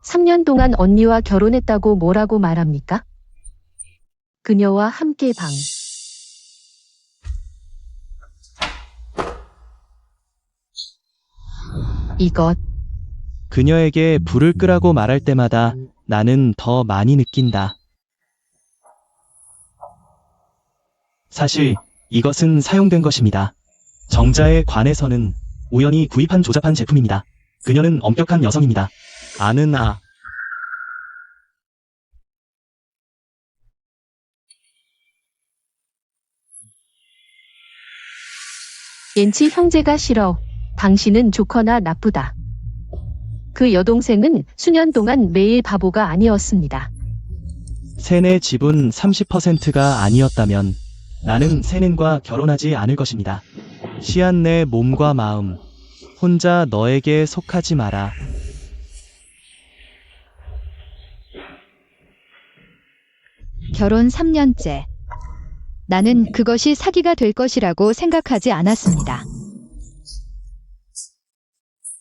3년 동안 언니와 결혼했다고 뭐라고 말합니까? 그녀와 함께 방. 이것. 그녀에게 불을 끄라고 말할 때마다 나는 더 많이 느낀다. 사실 이것은 사용된 것입니다. 정자에 관해서는 우연히 구입한 조잡한 제품입니다. 그녀는 엄격한 여성입니다. 아는 아. 옌치 형제가 싫어. 당신은 좋거나 나쁘다. 그 여동생은 수년 동안 매일 바보가 아니었습니다. 세네 지분 30%가 아니었다면 나는 세넨과 결혼하지 않을 것입니다. 시안 내 몸과 마음, 혼자 너에게 속하지 마라. 결혼 3년째. 나는 그것이 사기가 될 것이라고 생각하지 않았습니다.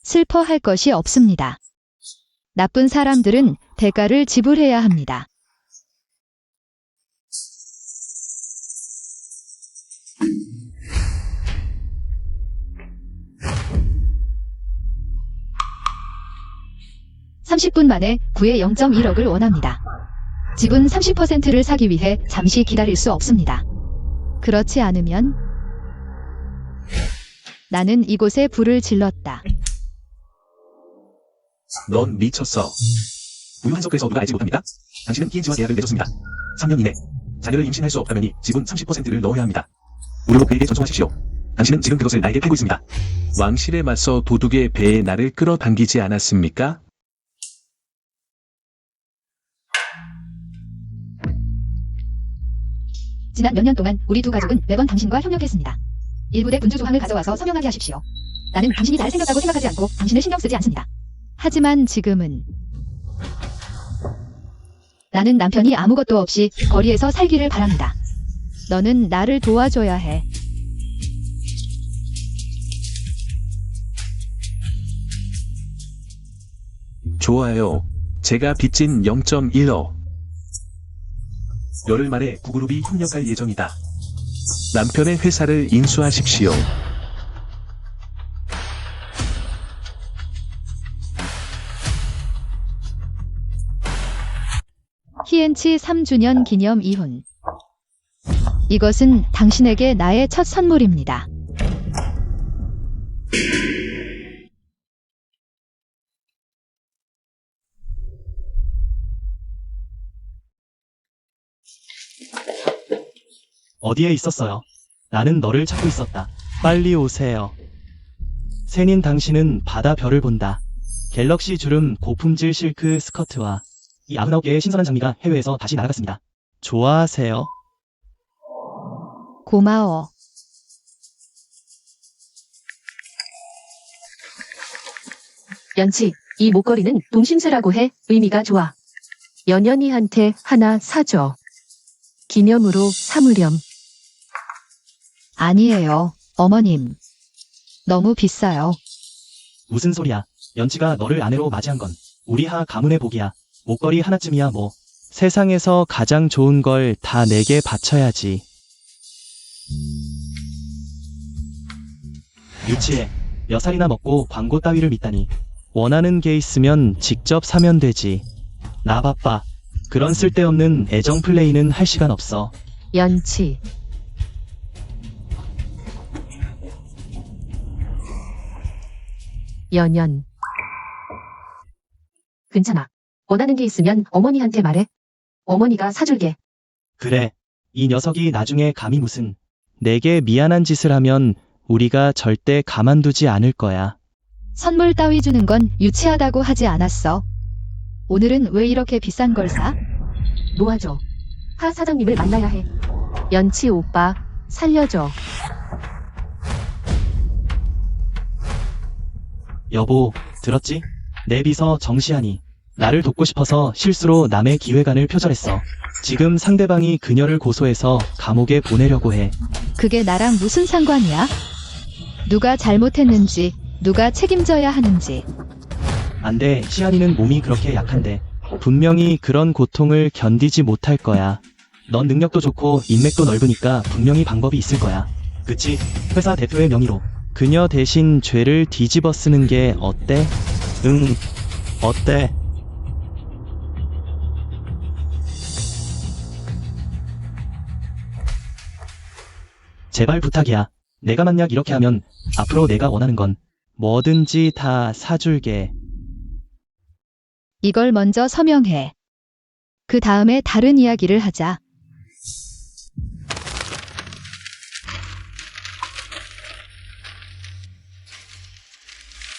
슬퍼할 것이 없습니다. 나쁜 사람들은 대가를 지불해야 합니다. (30분) 만에 구의 0.1억을 원합니다. 지분 30%를 사기 위해 잠시 기다릴 수 없습니다. 그렇지 않으면 나는 이곳에 불을 질렀다. 넌 미쳤어. 우유 한 섞에서 누가 알지 못합니까? 당신은 PNG와 계약을 맺었습니다. 3년 이내 자녀를 임신할 수 없다면이 지분 30%를 넣어야 합니다. 우리로 그에게 전송하십시오. 당신은 지금 그것을 나에게 팔고 있습니다. 왕실에 맞서 도둑의 배에 나를 끌어당기지 않았습니까? 지난 몇 년 동안 우리 두 가족은 매번 당신과 협력했습니다. 일부대 군주 조항을 가져와서 서명하게 하십시오. 나는 당신이 잘생겼다고 생각하지 않고 당신을 신경 쓰지 않습니다. 하지만 지금은 나는 남편이 아무것도 없이 거리에서 살기를 바랍니다. 너는 나를 도와줘야 해. 좋아요. 제가 빚진 0.1억. 열흘 만에 구그룹이 협력할 예정이다. 남편의 회사를 인수하십시오. 히엔치 3주년 기념 이혼. 이것은 당신에게 나의 첫 선물입니다. 어디에 있었어요? 나는 너를 찾고 있었다. 빨리 오세요. 세닌 당신은 바다 별을 본다. 갤럭시 주름 고품질 실크 스커트와 이 90개의 신선한 장미가 해외에서 다시 날아갔습니다. 좋아하세요? 고마워. 연치, 이 목걸이는 동심세라고 해. 의미가 좋아. 연연이한테 하나 사줘. 기념으로 삼으렴. 아니에요, 어머님. 너무 비싸요. 무슨 소리야. 연치가 너를 아내로 맞이한 건 우리 하 가문의 복이야. 목걸이 하나쯤이야 뭐. 세상에서 가장 좋은 걸 다 내게 바쳐야지. 유치해. 몇 살이나 먹고 광고 따위를 믿다니. 원하는 게 있으면 직접 사면 되지. 나 바빠. 그런 쓸데없는 애정 플레이는 할 시간 없어. 연치. 연연. 괜찮아. 원하는 게 있으면 어머니한테 말해. 어머니가 사줄게. 그래. 이 녀석이 나중에 감히 무슨 내게 미안한 짓을 하면 우리가 절대 가만두지 않을 거야. 선물 따위 주는 건 유치하다고 하지 않았어. 오늘은 왜 이렇게 비싼 걸 사? 놓아줘. 하 사장님을 만나야 해. 연치 오빠, 살려줘. 여보, 들었지? 내 비서 정시안이 나를 돕고 싶어서 실수로 남의 기획안을 표절했어. 지금 상대방이 그녀를 고소해서 감옥에 보내려고 해. 그게 나랑 무슨 상관이야? 누가 잘못했는지, 누가 책임져야 하는지. 안 돼, 시안이는 몸이 그렇게 약한데. 분명히 그런 고통을 견디지 못할 거야. 넌 능력도 좋고 인맥도 넓으니까 분명히 방법이 있을 거야. 그치? 회사 대표의 명의로. 그녀 대신 죄를 뒤집어 쓰는 게 어때? 응, 어때? 제발 부탁이야. 내가 만약 이렇게 하면 앞으로 내가 원하는 건 뭐든지 다 사줄게. 이걸 먼저 서명해. 그 다음에 다른 이야기를 하자.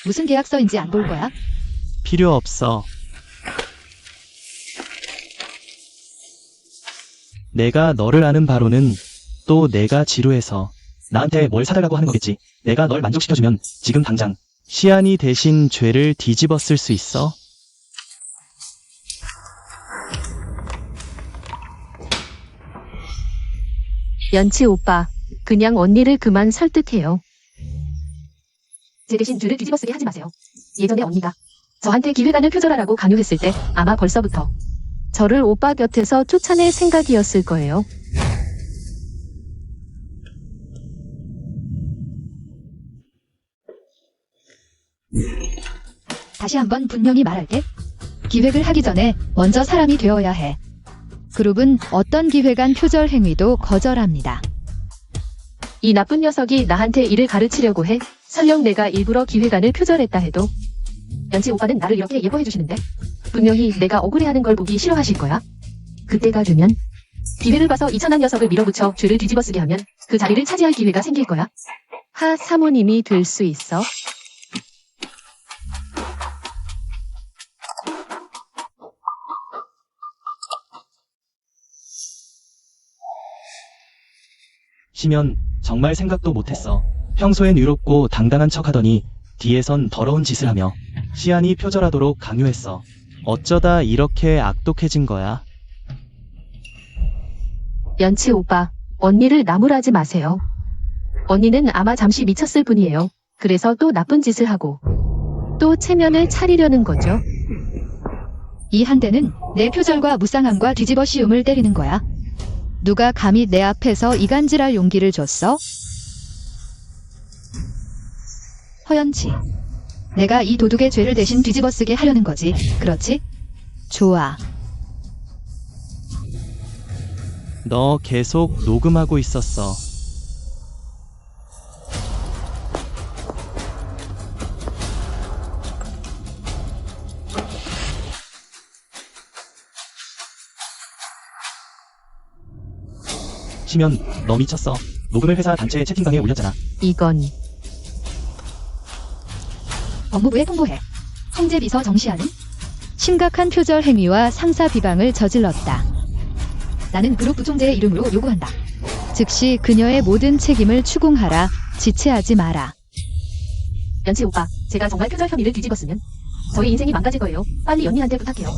무슨 계약서인지 안 볼 거야? 필요 없어. 내가 너를 아는 바로는 또 내가 지루해서 나한테 뭘 사달라고 하는 거겠지. 내가 널 만족시켜주면 지금 당장 시안이 대신 죄를 뒤집어 쓸 수 있어? 연치 오빠, 그냥 언니를 그만 설득해요. 제 대신 죄를 뒤집어 쓰게 하지 마세요. 예전에 언니가 저한테 기획안을 표절하라고 강요했을 때 아마 벌써부터 저를 오빠 곁에서 쫓아낼 생각이었을 거예요. 다시 한번 분명히 말할게. 기획을 하기 전에 먼저 사람이 되어야 해. 그룹은 어떤 기획안 표절 행위도 거절합니다. 이 나쁜 녀석이 나한테 일을 가르치려고 해. 설령 내가 일부러 기획안을 표절했다 해도 연치 오빠는 나를 이렇게 예뻐해 주시는데 분명히 내가 억울해하는 걸 보기 싫어하실 거야. 그때가 되면 기회를 봐서 이 천한 녀석을 밀어붙여 죄를 뒤집어 쓰게 하면 그 자리를 차지할 기회가 생길 거야. 하 사모님이 될 수 있어. 시면 정말 생각도 못했어. 평소엔 유롭고 당당한 척하더니 뒤에선 더러운 짓을 하며 시안이 표절하도록 강요했어. 어쩌다 이렇게 악독해진 거야? 연치 오빠, 언니를 나무라지 마세요. 언니는 아마 잠시 미쳤을 뿐이에요. 그래서 또 나쁜 짓을 하고 또 체면을 차리려는 거죠. 이 한 대는 내 표절과 무쌍함과 뒤집어 씌움을 때리는 거야. 누가 감히 내 앞에서 이간질할 용기를 줬어? 허연치. 내가 이 도둑의 죄를 대신 뒤집어 쓰게 하려는 거지. 그렇지? 좋아. 너 계속 녹음하고 있었어. 시면, 너 미쳤어. 녹음을 회사 단체 채팅방에 올렸잖아. 이건 법무부에 통보해. 성재비서 정시하는 심각한 표절 행위와 상사 비방을 저질렀다. 나는 그룹 부총재의 이름으로 요구한다. 즉시 그녀의 모든 책임을 추궁하라. 지체하지 마라. 연치 오빠, 제가 정말 표절 혐의를 뒤집었으면 저희 인생이 망가질 거예요. 빨리 언니한테 부탁해요.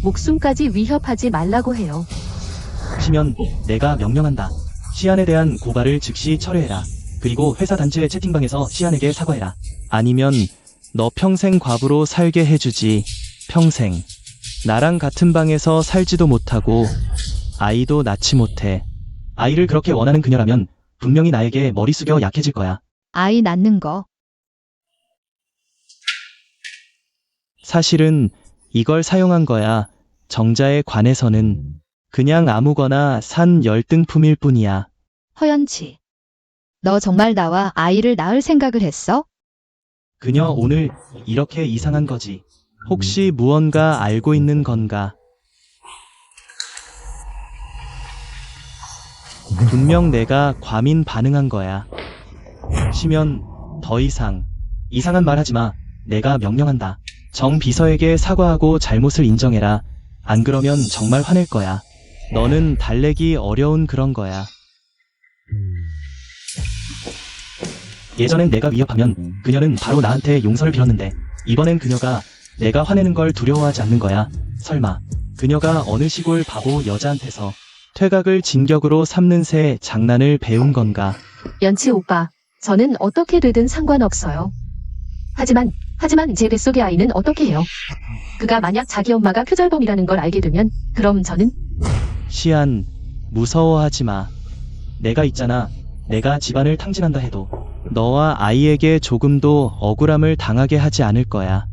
목숨까지 위협하지 말라고 해요. 시면, 내가 명령한다. 시안에 대한 고발을 즉시 철회해라. 그리고 회사 단체 채팅방에서 시안에게 사과해라. 아니면 너 평생 과부로 살게 해주지. 평생. 나랑 같은 방에서 살지도 못하고 아이도 낳지 못해. 아이를 그렇게 원하는 그녀라면 분명히 나에게 머리 숙여 약해질 거야. 아이 낳는 거. 사실은 이걸 사용한 거야. 정자에 관해서는 그냥 아무거나 산 열등품일 뿐이야. 허연치. 너 정말 나와 아이를 낳을 생각을 했어? 그녀 오늘 이렇게 이상한 거지. 혹시 무언가 알고 있는 건가? 분명 내가 과민 반응한 거야. 시면 더 이상 이상한 말 하지 마. 내가 명령한다. 정 비서에게 사과하고 잘못을 인정해라. 안 그러면 정말 화낼 거야. 너는 달래기 어려운 그런 거야. 예전엔 내가 위협하면 그녀는 바로 나한테 용서를 빌었는데 이번엔 그녀가 내가 화내는 걸 두려워하지 않는 거야. 설마 그녀가 어느 시골 바보 여자한테서 퇴각을 진격으로 삼는 새 장난을 배운 건가? 연치 오빠, 저는 어떻게 되든 상관없어요. 하지만 하지만 제 뱃속의 아이는 어떻게 해요? 그가 만약 자기 엄마가 표절범이라는 걸 알게 되면 그럼 저는 시안, 무서워하지 마. 내가 있잖아. 내가 집안을 탕진한다 해도 너와 아이에게 조금도 억울함을 당하게 하지 않을 거야.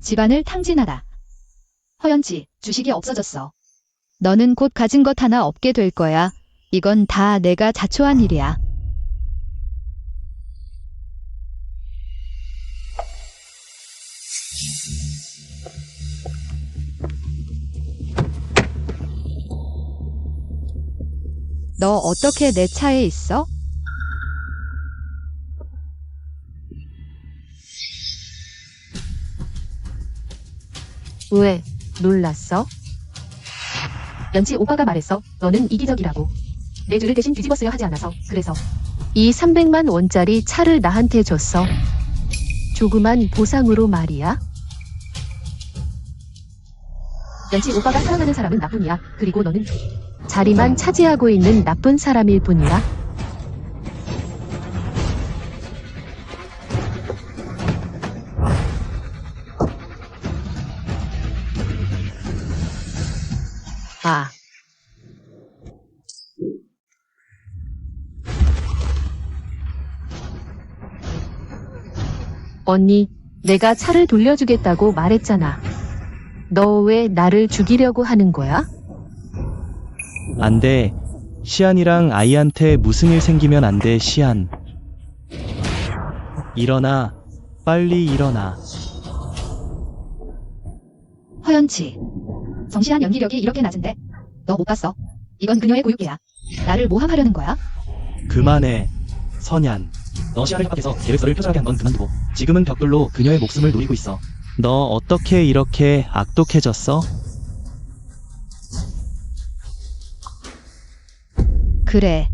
집안을 탕진하다. 허연치, 주식이 없어졌어. 너는 곧 가진 것 하나 없게 될 거야. 이건 다 내가 자초한 일이야. 너 어떻게 내 차에 있어? 왜 놀랐어? 연치 오빠가 말했어. 너는 이기적이라고. 내 죄를 대신 뒤집었어야 하지 않아서. 그래서 이 300만 원짜리 차를 나한테 줬어. 조그만 보상으로 말이야. 연치 오빠가 사랑하는 사람은 나뿐이야. 그리고 너는 자리만 차지하고 있는 나쁜 사람일 뿐이야. 아. 언니, 내가 차를 돌려주겠다고 말했잖아. 너 왜 나를 죽이려고 하는 거야? 안 돼. 시안이랑 아이한테 무슨 일 생기면 안 돼, 시안. 일어나. 빨리 일어나. 허연치. 정시한 연기력이 이렇게 낮은데 너 못 봤어? 이건 그녀의 고육계야. 나를 모함하려는 거야? 그만해. 선յան. 너 시안을 협박해서 계획서를 표절하게 한 건 그만두고 지금은 벽돌로 그녀의 목숨을 노리고 있어. 너 어떻게 이렇게 악독해졌어? 그래.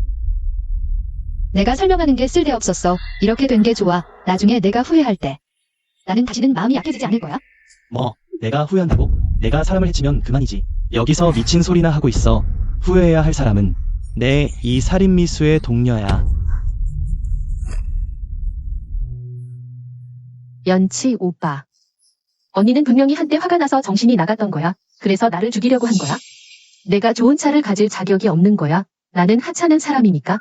내가 설명하는 게 쓸데없었어. 이렇게 된 게 좋아. 나중에 내가 후회할 때. 나는 다시는 마음이 약해지지 않을 거야. 뭐, 내가 후회한다고? 내가 사람을 해치면 그만이지. 여기서 미친 소리나 하고 있어. 후회해야 할 사람은 내 이 살인미수의 동료야. 연치 오빠. 언니는 분명히 한때 화가 나서 정신이 나갔던 거야. 그래서 나를 죽이려고 한 거야. 내가 좋은 차를 가질 자격이 없는 거야. 나는 하찮은 사람이니까.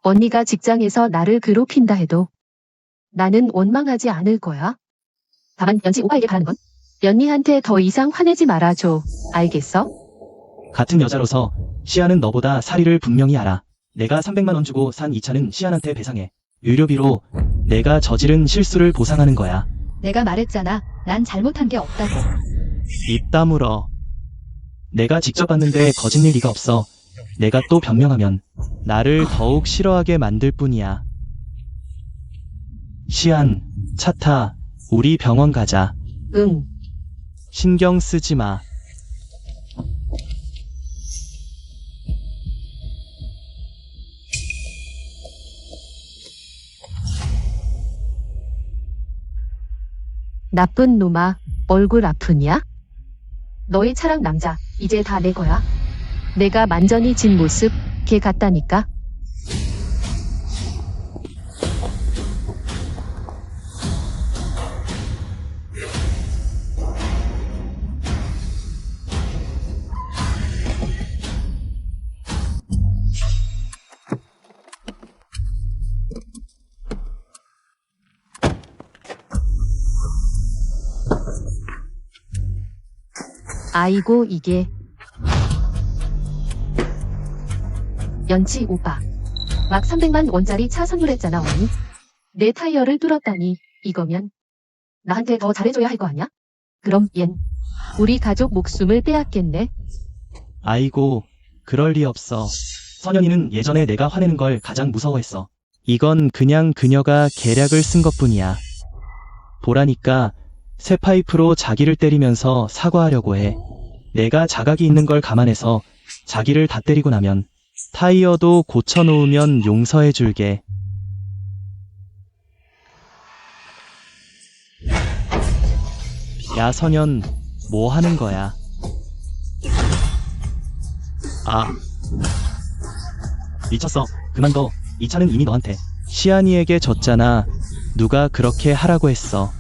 언니가 직장에서 나를 괴롭힌다 해도 나는 원망하지 않을 거야. 다만 연치 오빠에게 바라는 건 연니한테 더 이상 화내지 말아줘. 알겠어? 같은 여자로서 시안은 너보다 사리를 분명히 알아. 내가 300만 원 주고 산 이 차는 시안한테 배상해. 유료비로 내가 저지른 실수를 보상하는 거야. 내가 말했잖아. 난 잘못한 게 없다고. 입 다물어. 내가 직접 봤는데 거짓일 리가 없어. 내가 또 변명하면 나를 더욱 싫어하게 만들 뿐이야. 시안, 차 타. 우리 병원 가자. 응. 신경 쓰지 마. 나쁜 놈아, 얼굴 아프냐? 너의 차랑 남자, 이제 다 내 거야. 내가 만전이 진 모습, 걔 같다니까. 아이고 이게. 연치 오빠. 막 300만 원짜리 차 선물했잖아 언니. 내 타이어를 뚫었다니 이거면 나한테 더 잘해줘야 할 거 아니야? 그럼 얜 우리 가족 목숨을 빼앗겠네. 아이고, 그럴 리 없어. 선현이는 예전에 내가 화내는 걸 가장 무서워했어. 이건 그냥 그녀가 계략을 쓴 것뿐이야. 보라니까 새 파이프로 자기를 때리면서 사과하려고 해. 내가 자각이 있는 걸 감안해서 자기를 다 때리고 나면 타이어도 고쳐놓으면 용서해줄게. 야 선현, 뭐 하는 거야? 아, 미쳤어. 그만둬. 이 차는 이미 너한테. 시안이에게 줬잖아. 누가 그렇게 하라고 했어.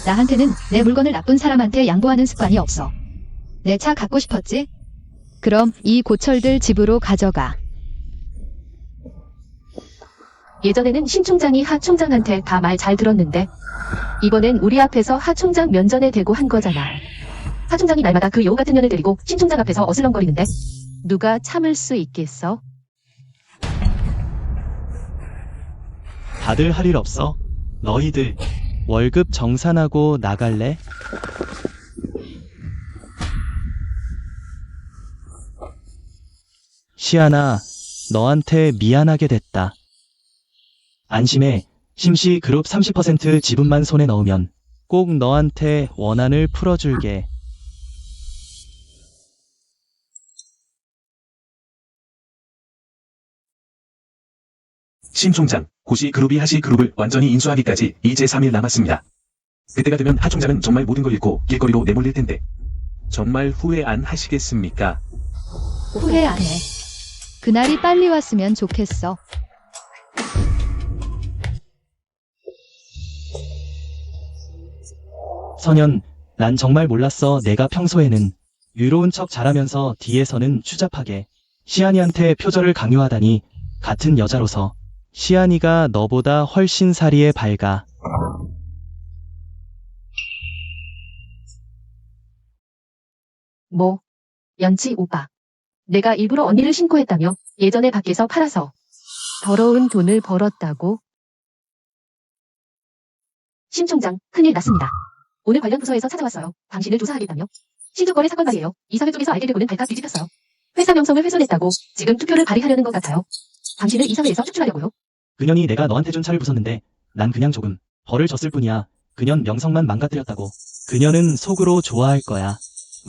나한테는 내 물건을 나쁜 사람한테 양보하는 습관이 없어. 내 차 갖고 싶었지? 그럼 이 고철들 집으로 가져가. 예전에는 신 총장이 하 총장한테 다 말 잘 들었는데 이번엔 우리 앞에서 하 총장 면전에 대고 한 거잖아. 하 총장이 날마다 그 여우 같은 년을 데리고 신 총장 앞에서 어슬렁거리는데 누가 참을 수 있겠어? 다들 할 일 없어? 너희들 월급 정산하고 나갈래? 시안아, 너한테 미안하게 됐다. 안심해. 심시 그룹 30% 지분만 손에 넣으면 꼭 너한테 원한을 풀어줄게. 신 총장, 고시 그룹이 하시 그룹을 완전히 인수하기까지 이제 3일 남았습니다. 그때가 되면 하 총장은 정말 모든 걸 잃고 길거리로 내몰릴 텐데. 정말 후회 안 하시겠습니까? 후회 안 해. 그날이 빨리 왔으면 좋겠어. 선연, 난 정말 몰랐어. 내가 평소에는 유로운 척 잘하면서 뒤에서는 추잡하게 시안이한테 표절을 강요하다니. 같은 여자로서 시안이가 너보다 훨씬 사리에 밝아. 뭐? 연치 오빠. 내가 일부러 언니를 신고했다며 예전에 밖에서 팔아서 더러운 돈을 벌었다고? 신 총장, 큰일 났습니다. 오늘 관련 부서에서 찾아왔어요. 당신을 조사하겠다며. 신주거래 사건 말이에요. 이사회 쪽에서 알게 되고는 발칵 뒤집혔어요. 회사 명성을 훼손했다고 지금 투표를 발휘하려는 것 같아요. 당신을 이사회에서 축출하려고요. 그년이 내가 너한테 준 차를 부쉈는데 난 그냥 조금 벌을 줬을 뿐이야. 그년 명성만 망가뜨렸다고. 그년은 속으로 좋아할 거야.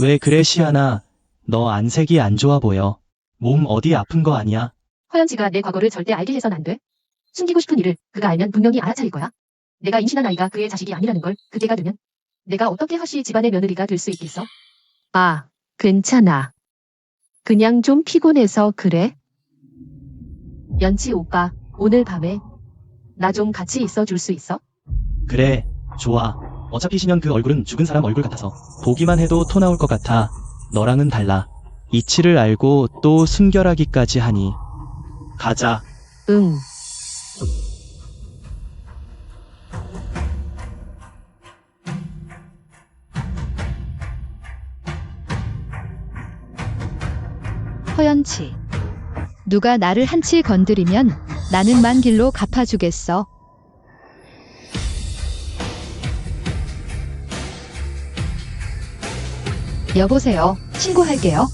왜 그래 시안아. 너 안색이 안 좋아 보여. 몸 어디 아픈 거 아니야? 허연치가 내 과거를 절대 알게 해선 안 돼. 숨기고 싶은 일을 그가 알면 분명히 알아차릴 거야. 내가 임신한 아이가 그의 자식이 아니라는 걸 그때가 되면 내가 어떻게 허씨 집안의 며느리가 될 수 있겠어? 아, 괜찮아. 그냥 좀 피곤해서 그래. 연치 오빠, 오늘 밤에 나 좀 같이 있어 줄 수 있어? 그래, 좋아. 어차피 신현 그 얼굴은 죽은 사람 얼굴 같아서 보기만 해도 토 나올 것 같아. 너랑은 달라. 이치를 알고 또 순결하기까지 하니. 가자. 응. 허연치. 누가 나를 한치 건드리면 나는 만 길로 갚아주겠어. 여보세요. 신고할게요.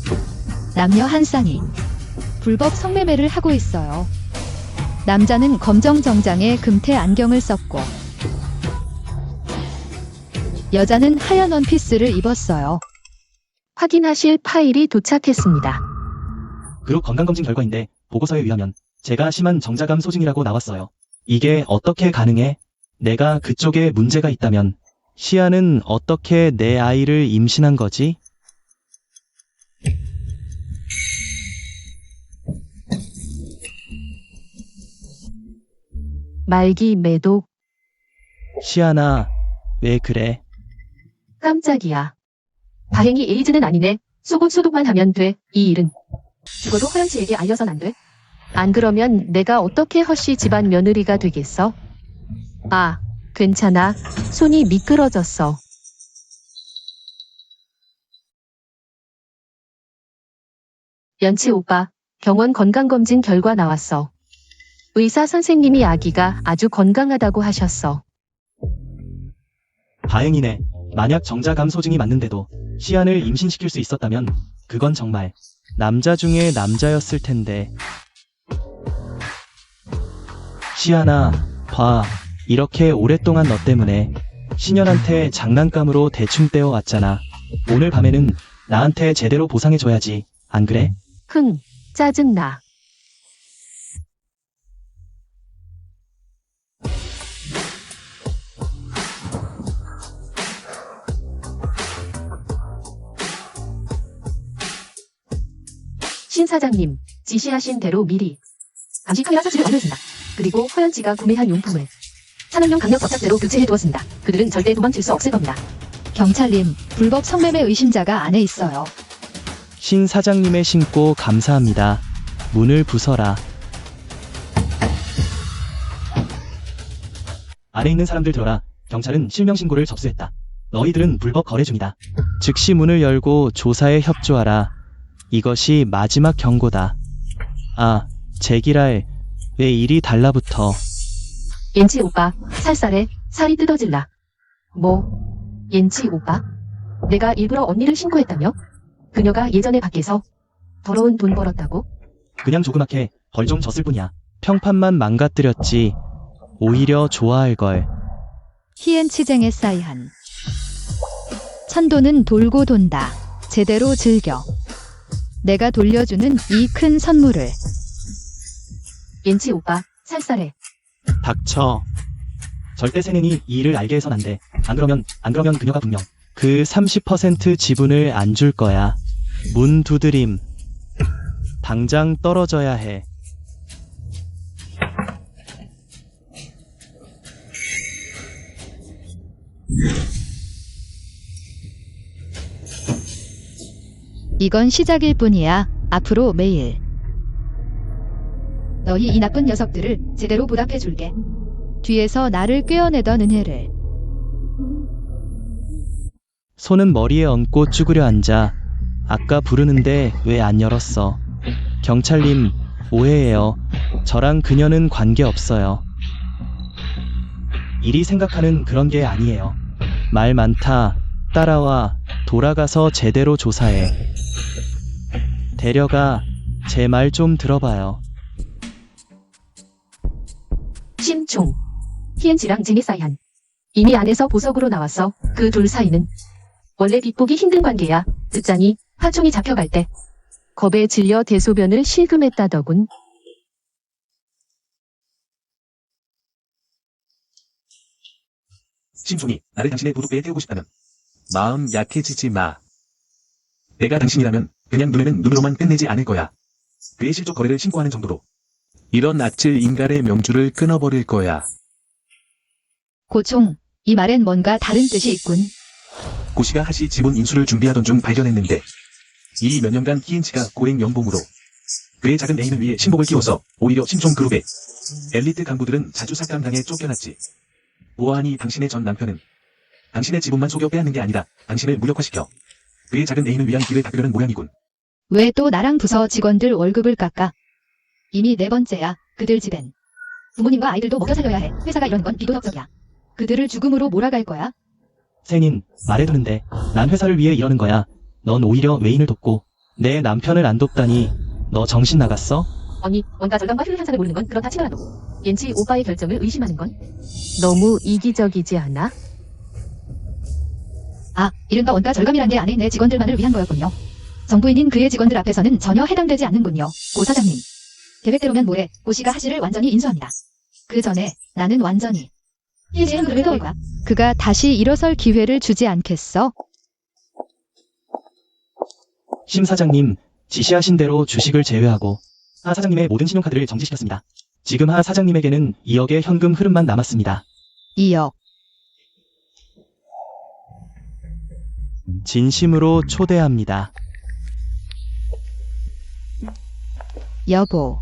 남녀 한 쌍이 불법 성매매를 하고 있어요. 남자는 검정 정장에 금태 안경을 썼고 여자는 하얀 원피스를 입었어요. 확인하실 파일이 도착했습니다. 그룹 건강검진 결과인데 보고서에 의하면 제가 심한 정자감 소증이라고 나왔어요. 이게 어떻게 가능해? 내가 그쪽에 문제가 있다면 시아는 어떻게 내 아이를 임신한 거지? 말기 매독. 시아나, 왜 그래? 깜짝이야. 다행히 에이즈는 아니네. 속옷 소독만 하면 돼. 이 일은. 죽어도 허연치에게 알려선 안 돼. 안 그러면 내가 어떻게 허씨 집안 며느리가 되겠어? 아, 괜찮아. 손이 미끄러졌어. 연치 오빠, 병원 건강검진 결과 나왔어. 의사 선생님이 아기가 아주 건강하다고 하셨어. 다행이네. 만약 정자감 소증이 맞는데도 시안을 임신시킬 수 있었다면 그건 정말 남자 중에 남자였을 텐데. 시안아, 봐. 이렇게 오랫동안 너 때문에 신현한테 장난감으로 대충 떼어왔잖아. 오늘 밤에는 나한테 제대로 보상해줘야지. 안 그래? 흥, 짜증나. 신 사장님, 지시하신 대로 미리 감시 카메라 설치를 완료했습니다. 그리고 허연치가 구매한 용품을 산업용 강력 접착제로 교체해두었습니다. 그들은 절대 도망칠 수 없을 겁니다. 경찰님, 불법 성매매 의심자가 안에 있어요. 신 사장님의 신고 감사합니다. 문을 부숴라. 안에 있는 사람들 들어라. 경찰은 실명 신고를 접수했다. 너희들은 불법 거래 중이다. 즉시 문을 열고 조사에 협조하라. 이것이 마지막 경고다. 아, 제기랄. 왜 일이 달라붙어. 옌치 오빠, 살살해. 살이 뜯어질라. 뭐, 옌치 오빠? 내가 일부러 언니를 신고했다며? 그녀가 예전에 밖에서 더러운 돈 벌었다고? 그냥 조그맣게 벌 좀 졌을 뿐이야. 평판만 망가뜨렸지. 오히려 좋아할걸. 희엔치쟁의 사이한. 천도는 돌고 돈다. 제대로 즐겨. 내가 돌려주는 이 큰 선물을. 옌치 오빠, 살살해. 닥쳐. 절대 세넨이 이 일을 알게 해선 안 돼. 안 그러면 그녀가 분명 그 30% 지분을 안 줄 거야. 문 두드림. 당장 떨어져야 해. 이건 시작일 뿐이야. 앞으로 매일. 너희 이 나쁜 녀석들을 제대로 보답해줄게. 뒤에서 나를 꿰어내던 은혜를. 손은 머리에 얹고 쭈그려 앉아. 아까 부르는데 왜 안 열었어? 경찰님, 오해해요. 저랑 그녀는 관계없어요. 일이 생각하는 그런 게 아니에요. 말 많다. 따라와. 돌아가서 제대로 조사해. 데려가. 제 말 좀 들어봐요. 심총. 희엔치랑 쟁이사이한. 이미 안에서 보석으로 나왔어. 그 둘 사이는 원래 빗보기 힘든 관계야. 듣자니 하총이 잡혀갈 때 겁에 질려 대소변을 실금했다더군. 심총이 나를 당신의 도둑배에 태우고 싶다면 마음 약해지지 마. 내가 당신이라면 그냥 눈에는 눈으로만 끝내지 않을 거야. 그의 실족 거래를 신고하는 정도로. 이런 아찔 인간의 명주를 끊어버릴 거야. 고총, 이 말엔 뭔가 다른 뜻이 있군. 고씨가 하시 지분 인수를 준비하던 중 발견했는데 이 몇 년간 희인치가 고액 연봉으로 그의 작은 애인을 위해 신복을 끼워서 오히려 심총 그룹의 엘리트 간부들은 자주 삭감당해 쫓겨났지. 보아하니 당신의 전 남편은 당신의 지분만 속여 빼앗는 게 아니라 당신을 무력화시켜 그의 작은 애인을 위한 길을 닦으려는 모양이군. 왜 또 나랑 부서 직원들 월급을 깎아? 이미 4번째야. 그들 집엔. 부모님과 아이들도 먹여 살려야 해. 회사가 이런 건 비도덕적이야. 그들을 죽음으로 몰아갈 거야. 세닌, 말해두는데 난 회사를 위해 이러는 거야. 넌 오히려 외인을 돕고 내 남편을 안 돕다니. 너 정신 나갔어? 언니, 원가 절감과 효율 향상을 모르는 건 그렇다 치더라도 옌치 오빠의 결정을 의심하는 건 너무 이기적이지 않아? 아, 이른바 원가 절감이란 게 안에 내 직원들만을 위한 거였군요. 정부인인 그의 직원들 앞에서는 전혀 해당되지 않는군요. 고 사장님. 계획대로면 뭐해. 고 씨가 하시를 완전히 인수합니다. 그 전에 나는 완전히 희지한 그룹을 떠올 거야. 그가 다시 일어설 기회를 주지 않겠어? 심 사장님, 지시하신 대로 주식을 제외하고 하 사장님의 모든 신용카드를 정지시켰습니다. 지금 하 사장님에게는 2억의 현금 흐름만 남았습니다. 2억. 진심으로 초대합니다. 여보.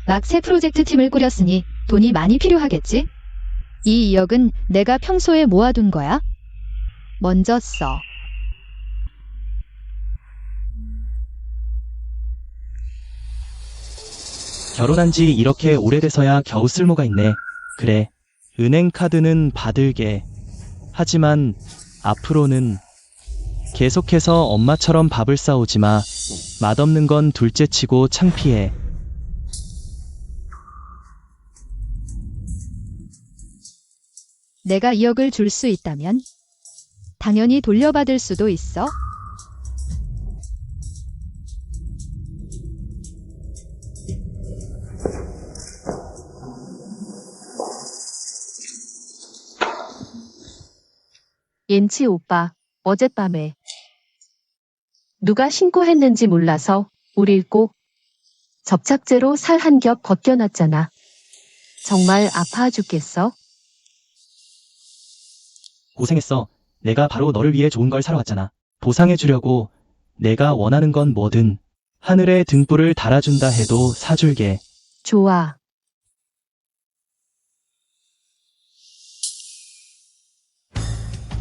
막 새 프로젝트 팀을 꾸렸으니 돈이 많이 필요하겠지? 이 2억은 내가 평소에 모아둔 거야? 먼저 써. 결혼한 지 이렇게 오래돼서야 겨우 쓸모가 있네. 그래, 은행 카드는 받을게. 하지만 앞으로는 계속해서 엄마처럼 밥을 싸오지 마. 맛없는 건 둘째치고 창피해. 내가 2억을 줄 수 있다면 당연히 돌려받을 수도 있어. 옌치 오빠, 어젯밤에 누가 신고했는지 몰라서 우릴 꼭 접착제로 살 한 겹 벗겨놨잖아. 정말 아파 죽겠어. 고생했어. 내가 바로 너를 위해 좋은 걸 사러 왔잖아. 보상해주려고 내가 원하는 건 뭐든 하늘에 등불을 달아준다 해도 사줄게. 좋아.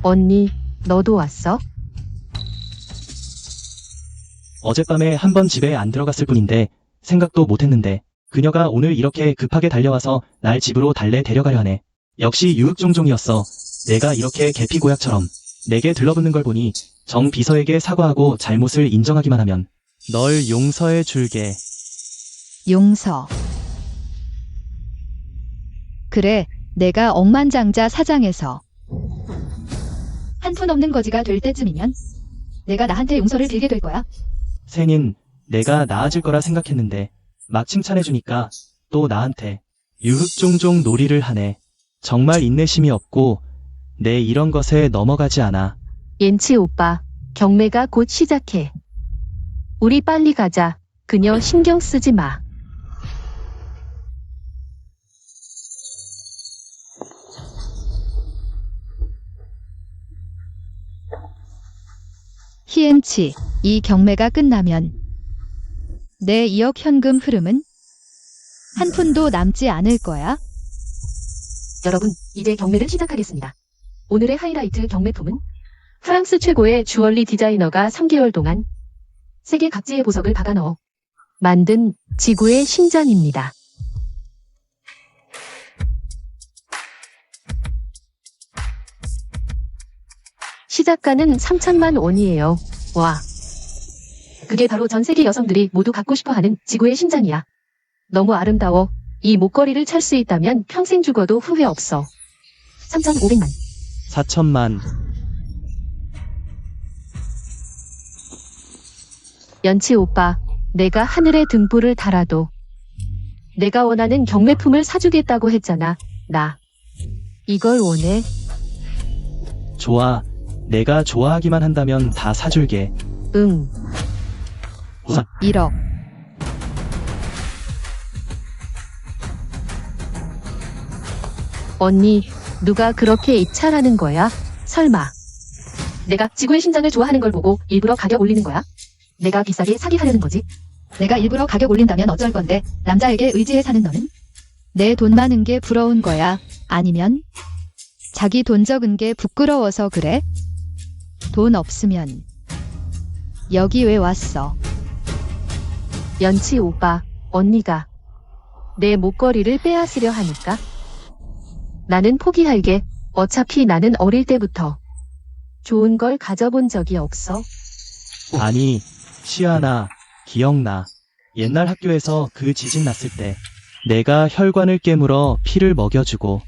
언니, 너도 왔어? 어젯밤에 한 번 집에 안 들어갔을 뿐인데 생각도 못했는데 그녀가 오늘 이렇게 급하게 달려와서 날 집으로 달래 데려가려 하네. 역시 유흑종종이었어. 내가 이렇게 계피고약처럼 내게 들러붙는 걸 보니 정 비서에게 사과하고 잘못을 인정하기만 하면 널 용서해 줄게. 용서. 그래, 내가 억만장자 사장에서 한 푼 없는 거지가 될 때쯤이면 내가 나한테 용서를 빌게 될 거야. 세닌, 내가 나아질 거라 생각했는데 막 칭찬해주니까 또 나한테 유흑종종 놀이를 하네. 정말 인내심이 없고 내 이런 것에 넘어가지 않아. 옌치 오빠, 경매가 곧 시작해. 우리 빨리 가자. 그녀 신경 쓰지 마. 희엔치, 이 경매가 끝나면 내 2억 현금 흐름은 한 푼도 남지 않을 거야. 여러분, 이제 경매를 시작하겠습니다. 오늘의 하이라이트 경매품은 프랑스 최고의 주얼리 디자이너가 3개월 동안 세계 각지의 보석을 박아 넣어 만든 지구의 신전입니다. 시작가는 3천만 원이에요. 와. 그게 바로 전 세계 여성들이 모두 갖고 싶어 하는 지구의 신전이야. 너무 아름다워. 이 목걸이를 찰 수 있다면 평생 죽어도 후회 없어. 3,500만. 4천만. 연치 오빠, 내가 하늘에 등불을 달아도 내가 원하는 경매품을 사주겠다고 했잖아. 나 이걸 원해. 좋아. 내가 좋아하기만 한다면 다 사줄게. 응. 1억. 언니, 누가 그렇게 입찰하는 거야? 설마 내가 지구의 신전을 좋아하는 걸 보고 일부러 가격 올리는 거야? 내가 비싸게 사기하려는 거지? 내가 일부러 가격 올린다면 어쩔 건데 남자에게 의지해 사는 너는? 내 돈 많은 게 부러운 거야? 아니면 자기 돈 적은 게 부끄러워서 그래? 돈 없으면 여기 왜 왔어? 연치 오빠, 언니가 내 목걸이를 빼앗으려 하니까? 나는 포기할게. 어차피 나는 어릴 때부터 좋은 걸 가져본 적이 없어. 아니, 시아나, 기억나. 옛날 학교에서 그 지진 났을 때 내가 혈관을 깨물어 피를 먹여주고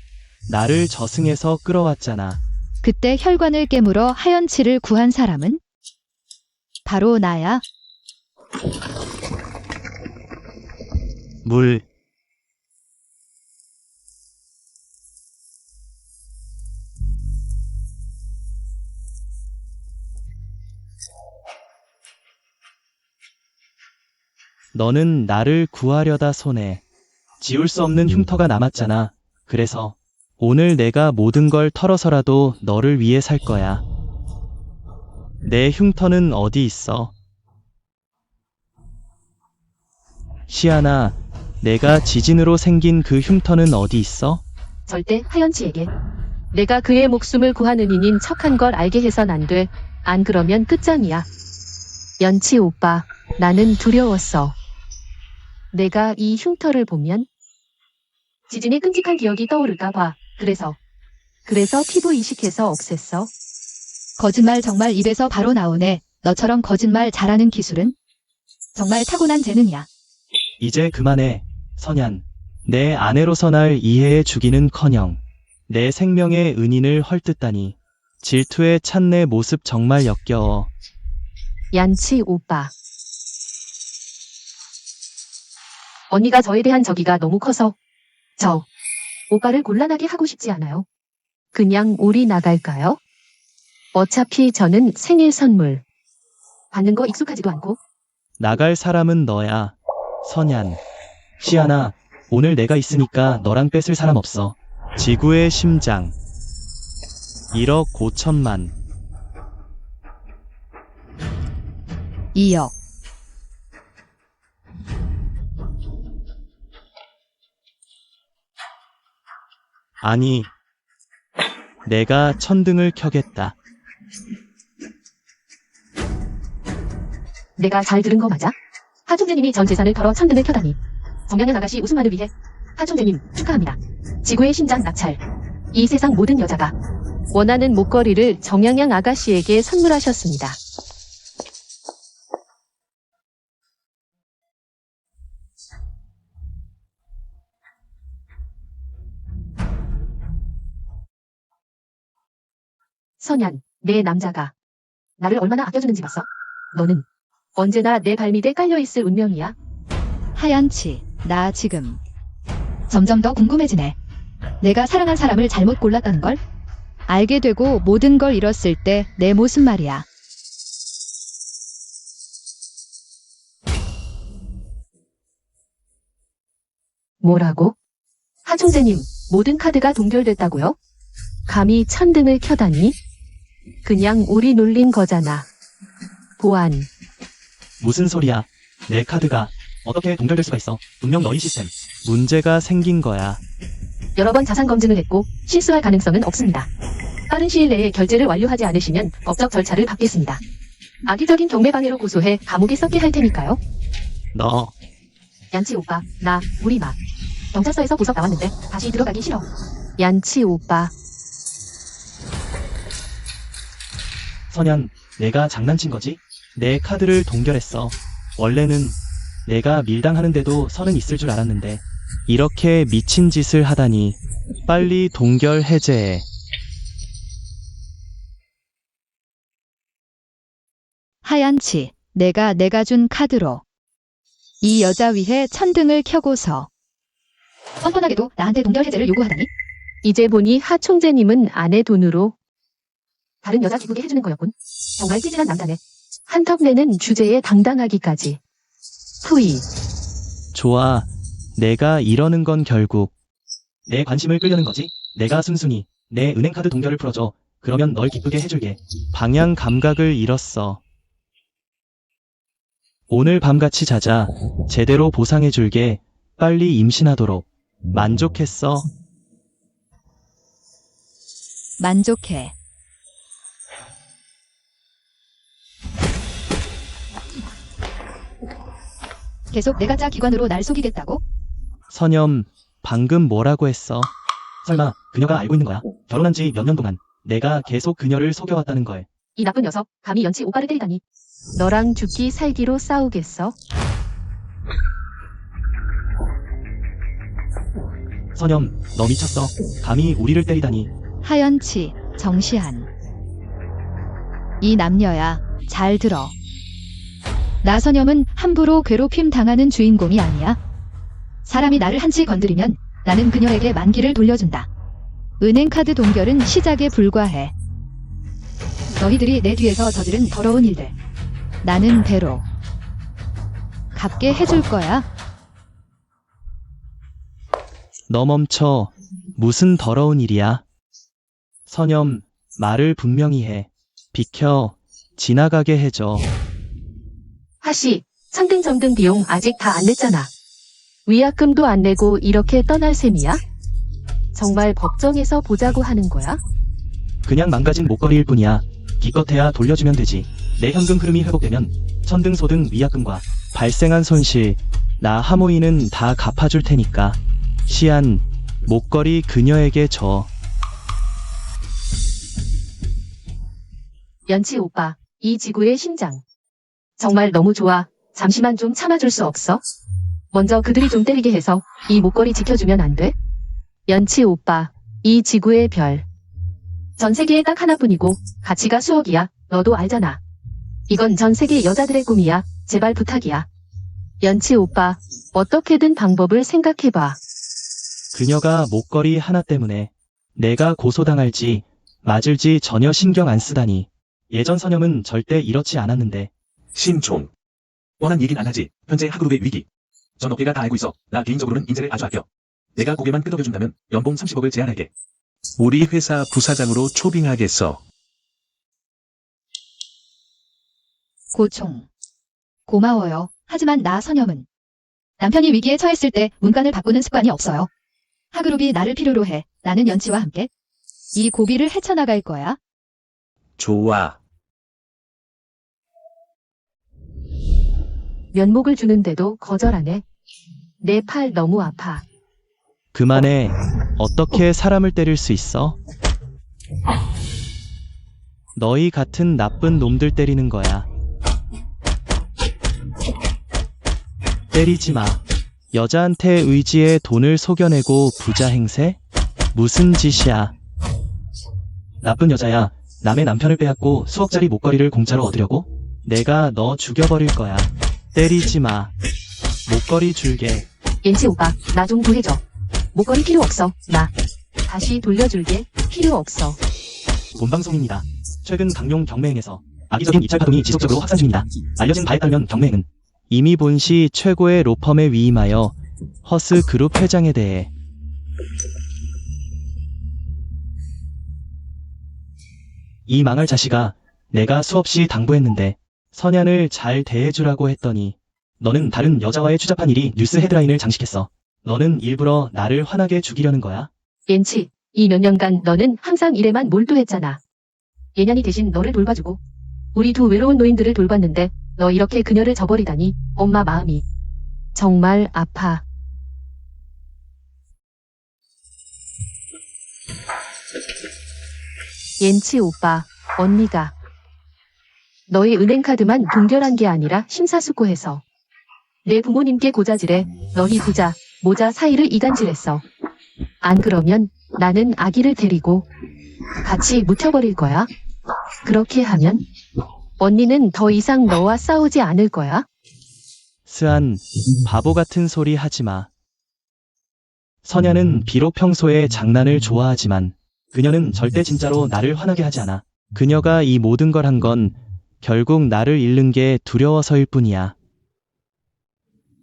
나를 저승에서 끌어왔잖아. 그때 혈관을 깨물어 하연치를 구한 사람은? 바로 나야. 물. 너는 나를 구하려다 손에 지울 수 없는 흉터가 남았잖아. 그래서 오늘 내가 모든 걸 털어서라도 너를 위해 살 거야. 내 흉터는 어디 있어? 시아나, 내가 지진으로 생긴 그 흉터는 어디 있어? 절대 하연치에게 내가 그의 목숨을 구한 은인인 척한 걸 알게 해선 안 돼. 안 그러면 끝장이야. 연치 오빠, 나는 두려웠어. 내가 이 흉터를 보면 지진의 끔찍한 기억이 떠오를까 봐. 그래서 피부 이식해서 없앴어. 거짓말 정말 입에서 바로 나오네. 너처럼 거짓말 잘하는 기술은 정말 타고난 재능이야. 이제 그만해, 선յան. 내 아내로서 날 이해해 주기는커녕 내 생명의 은인을 헐뜯다니. 질투에 찬 내 모습 정말 역겨워. 얀치 오빠. 언니가 저에 대한 저기가 너무 커서 저 오빠를 곤란하게 하고 싶지 않아요. 그냥 우리 나갈까요? 어차피 저는 생일 선물 받는 거 익숙하지도 않고. 나갈 사람은 너야. 선յան. 시안아, 오늘 내가 있으니까 너랑 뺏을 사람 없어. 지구의 심장. 1억 5천만. 2억. 아니, 내가 천등을 켜겠다. 내가 잘 들은 거 맞아? 하총재님이 전 재산을 털어 천등을 켜다니. 정양현 아가씨 웃음만을 위해. 하총재님 축하합니다. 지구의 심장 낙찰. 이 세상 모든 여자가 원하는 목걸이를 정양양 아가씨에게 선물하셨습니다. 선յան, 내 남자가 나를 얼마나 아껴주는지 봤어? 너는 언제나 내 발밑에 깔려있을 운명이야. 하얀치, 나 지금 점점 더 궁금해지네. 내가 사랑한 사람을 잘못 골랐다는 걸? 알게 되고 모든 걸 잃었을 때 내 모습 말이야. 뭐라고? 하총재님, 모든 카드가 동결됐다고요? 감히 천등을 켜다니? 그냥 우리 놀린 거잖아. 보안. 무슨 소리야? 내 카드가 어떻게 동결될 수가 있어? 분명 너희 시스템. 문제가 생긴 거야. 여러 번 자산 검증을 했고 실수할 가능성은 없습니다. 빠른 시일 내에 결제를 완료하지 않으시면 법적 절차를 받겠습니다. 악의적인 경매방해로 고소해 감옥에 썩게 할 테니까요. 너, 얀치 오빠, 나, 우리 막. 경찰서에서 보석 나왔는데 다시 들어가기 싫어. 얀치 오빠. 선현, 내가 장난친 거지? 내 카드를 동결했어. 원래는 내가 밀당하는데도 선은 있을 줄 알았는데 이렇게 미친 짓을 하다니. 빨리 동결 해제해. 하얀치, 내가 준 카드로 이 여자 위해 천등을 켜고서 뻔뻔하게도 나한테 동결 해제를 요구하다니? 이제 보니 하총재님은 아내 돈으로 다른 여자 기쁘게 해주는 거였군. 정말 찌질한 남자네. 한턱 내는 주제에 당당하기까지. 후이. 좋아. 내가 이러는 건 결국 내 관심을 끌려는 거지? 내가 순순히 내 은행카드 동결을 풀어줘. 그러면 널 기쁘게 해줄게. 방향 감각을 잃었어. 오늘 밤같이 자자. 제대로 보상해줄게. 빨리 임신하도록. 만족했어? 만족해. 계속 내 가짜 기관으로 날 속이겠다고? 선염, 방금 뭐라고 했어? 설마 그녀가 알고 있는 거야? 결혼한 지 몇 년 동안 내가 계속 그녀를 속여왔다는 걸. 이 나쁜 녀석, 감히 연치 오빠를 때리다니. 너랑 죽기 살기로 싸우겠어? 선염, 너 미쳤어. 감히 우리를 때리다니. 하연치, 정시한. 이 남녀야, 잘 들어. 나선염은 함부로 괴롭힘 당하는 주인공이 아니야. 사람이 나를 한치 건드리면 나는 그녀에게 만기를 돌려준다. 은행카드 동결은 시작에 불과해. 너희들이 내 뒤에서 저지른 더러운 일들. 나는 배로 갚게 해줄 거야. 너 멈춰. 무슨 더러운 일이야? 선염, 말을 분명히 해. 비켜. 지나가게 해줘. 하씨, 천등 점등 비용 아직 다 안 냈잖아. 위약금도 안 내고 이렇게 떠날 셈이야? 정말 법정에서 보자고 하는 거야? 그냥 망가진 목걸이일 뿐이야. 기껏해야 돌려주면 되지. 내 현금 흐름이 회복되면 천등 소등 위약금과 발생한 손실, 나 하모이는 다 갚아줄 테니까. 시안, 목걸이 그녀에게 줘. 연치 오빠, 이 지구의 심장. 정말 너무 좋아. 잠시만 좀 참아줄 수 없어? 먼저 그들이 좀 때리게 해서 이 목걸이 지켜주면 안 돼? 연치 오빠, 이 지구의 별. 전 세계에 딱 하나뿐이고 가치가 수억이야. 너도 알잖아. 이건 전 세계 여자들의 꿈이야. 제발 부탁이야. 연치 오빠, 어떻게든 방법을 생각해봐. 그녀가 목걸이 하나 때문에 내가 고소당할지 맞을지 전혀 신경 안 쓰다니. 예전 선염은 절대 이렇지 않았는데 신종. 뻔한 얘긴 안 하지. 현재 하그룹의 위기. 전 업계가 다 알고 있어. 나 개인적으로는 인재를 아주 아껴. 내가 고개만 끄덕여준다면 연봉 30억을 제안할게. 우리 회사 부사장으로 초빙하겠어. 고총. 고마워요. 하지만 나 선영은 남편이 위기에 처했을 때 문간을 바꾸는 습관이 없어요. 하그룹이 나를 필요로 해. 나는 연치와 함께 이 고비를 헤쳐나갈 거야. 좋아. 면목을 주는데도 거절하네. 내 팔 너무 아파. 그만해. 어떻게 사람을 때릴 수 있어? 너희 같은 나쁜 놈들 때리는 거야. 때리지 마. 여자한테 의지에 돈을 속여내고 부자 행세? 무슨 짓이야. 나쁜 여자야. 남의 남편을 빼앗고 수억짜리 목걸이를 공짜로 얻으려고? 내가 너 죽여버릴 거야. 때리지 마. 목걸이 줄게. 엔치 오빠, 나 좀 구해줘. 목걸이 필요 없어. 나 다시 돌려줄게. 필요 없어. 본방송입니다. 최근 강용 경매행에서 악의적인 입찰 파동이 지속적으로 확산 중입니다. 알려진 바에 따르면 경매행은 이미 본시 최고의 로펌에 위임하여 허스 그룹 회장에 대해 이 망할 자식아, 내가 수없이 당부했는데 선ян을 잘 대해주라고 했더니 너는 다른 여자와의 추잡한 일이 뉴스 헤드라인을 장식했어. 너는 일부러 나를 화나게 죽이려는 거야? 엔치, 이 몇 년간 너는 항상 일에만 몰두했잖아. 예년이 대신 너를 돌봐주고 우리 두 외로운 노인들을 돌봤는데 너 이렇게 그녀를 저버리다니 엄마 마음이 정말 아파. 엔치 오빠, 언니가 너의 은행카드만 동결한 게 아니라 심사숙고해서 내 부모님께 고자질해 너희 부자, 모자 사이를 이간질했어. 안 그러면 나는 아기를 데리고 같이 묻혀버릴 거야. 그렇게 하면 언니는 더 이상 너와 싸우지 않을 거야. 스안, 바보 같은 소리 하지 마. 선야는 비록 평소에 장난을 좋아하지만 그녀는 절대 진짜로 나를 화나게 하지 않아. 그녀가 이 모든 걸 한 건 결국 나를 잃는 게 두려워서일 뿐이야.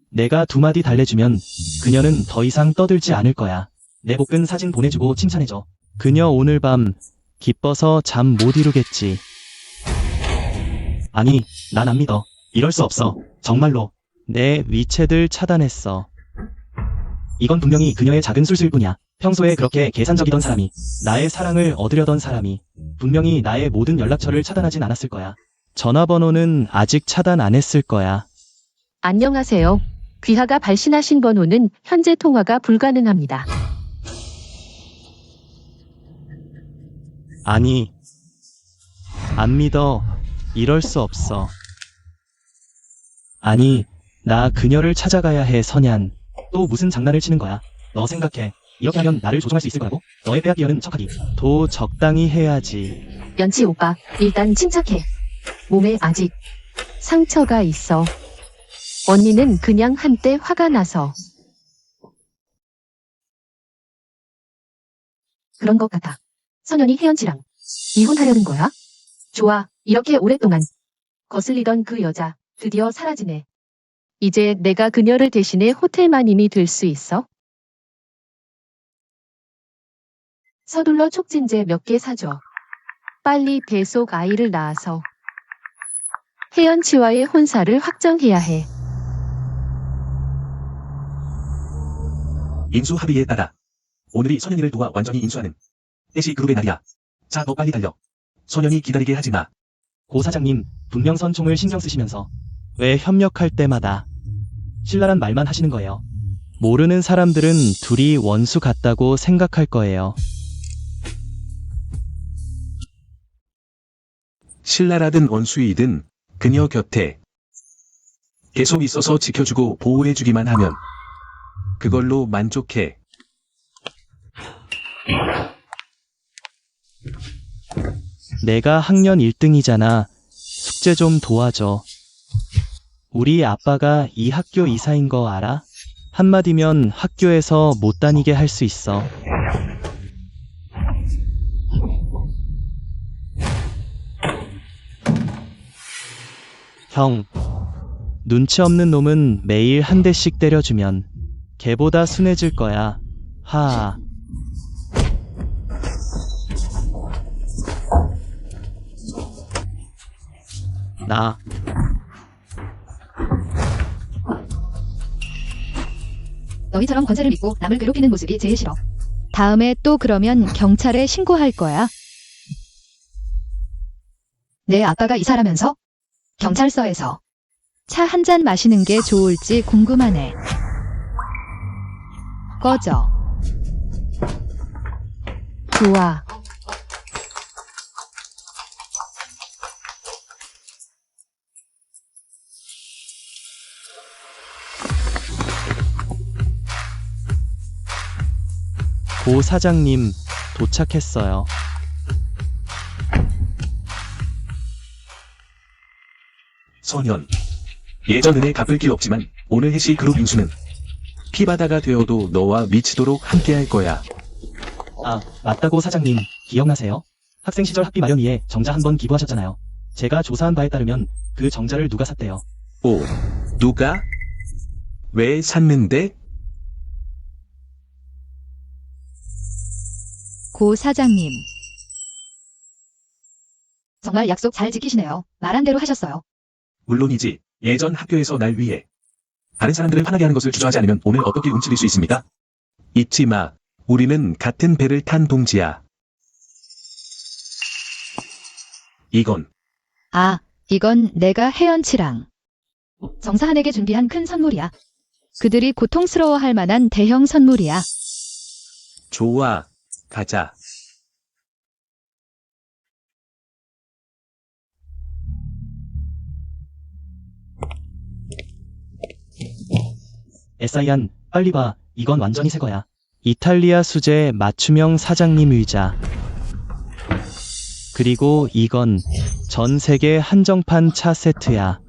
내가 두 마디 달래주면 그녀는 더 이상 떠들지 않을 거야. 내 복근 사진 보내주고 칭찬해줘. 그녀 오늘 밤 기뻐서 잠 못 이루겠지. 아니, 난 안 믿어. 이럴 수 없어. 정말로. 내 위챗을 차단했어. 이건 분명히 그녀의 작은 술수일 뿐이야. 평소에 그렇게 계산적이던 사람이, 나의 사랑을 얻으려던 사람이 분명히 나의 모든 연락처를 차단하진 않았을 거야. 전화번호는 아직 차단 안 했을 거야. 안녕하세요. 귀하가 발신하신 번호는 현재 통화가 불가능합니다. 아니, 안 믿어. 이럴 수 없어. 아니, 나 그녀를 찾아가야 해, 선յան. 또 무슨 장난을 치는 거야? 너 생각해. 이렇게 하면 나를 조종할 수 있을 거라고? 너의 빼앗기려는 척하기. 도 적당히 해야지. 연치 오빠, 일단 침착해. 몸에 아직 상처가 있어. 언니는 그냥 한때 화가 나서 그런 것 같아. 선연이 혜연치랑 이혼하려는 거야? 좋아, 이렇게 오랫동안 거슬리던 그 여자 드디어 사라지네. 이제 내가 그녀를 대신해 호텔 마님이 될 수 있어? 서둘러 촉진제 몇 개 사줘. 빨리 배속 아이를 낳아서 혜연치와의 혼사를 확정해야 해. 인수 합의에 따라 오늘이 선현이를 도와 완전히 인수하는 애시 그룹의 날이야. 자, 너 빨리 달려. 선현이 기다리게 하지 마. 고 사장님, 분명 선총을 신경 쓰시면서 왜 협력할 때마다 신랄한 말만 하시는 거예요? 모르는 사람들은 둘이 원수 같다고 생각할 거예요. 신랄하든 원수이든 그녀 곁에 계속 있어서 지켜주고 보호해주기만 하면 그걸로 만족해. 내가 학년 1등이잖아. 숙제 좀 도와줘. 우리 아빠가 이 학교 이사인 거 알아? 한마디면 학교에서 못 다니게 할 수 있어. 형, 눈치 없는 놈은 매일 한 대씩 때려주면 걔보다 순해질 거야. 하하. 나 너희처럼 권세를 믿고 남을 괴롭히는 모습이 제일 싫어. 다음에 또 그러면 경찰에 신고할 거야. 내 아빠가 이사라면서? 경찰서에서. 차 한 잔 마시는 게 좋을지 궁금하네. 꺼져. 좋아. 고 사장님 도착했어요. 선현. 예전 은혜 갚을 길 없지만 오늘 해시 그룹 인수는 피바다가 되어도 너와 미치도록 함께할 거야. 아, 맞다고 사장님. 기억나세요? 학생 시절 학비 마련 위해 정자 한 번 기부하셨잖아요. 제가 조사한 바에 따르면 그 정자를 누가 샀대요. 오, 누가? 왜 샀는데? 고 사장님. 정말 약속 잘 지키시네요. 말한 대로 하셨어요. 물론이지. 예전 학교에서 날 위해 다른 사람들을 화나게 하는 것을 주저하지 않으면 오늘 어떻게 움츠릴 수 있습니까? 잊지 마. 우리는 같은 배를 탄 동지야. 이건 아, 이건 내가 혜연치랑 정사한에게 준비한 큰 선물이야. 그들이 고통스러워할 만한 대형 선물이야. 좋아. 가자. 에사이안, 빨리 봐. 이건 완전히 새 거야. 이탈리아 수제 맞춤형 사장님 의자. 그리고 이건 전 세계 한정판 차 세트야.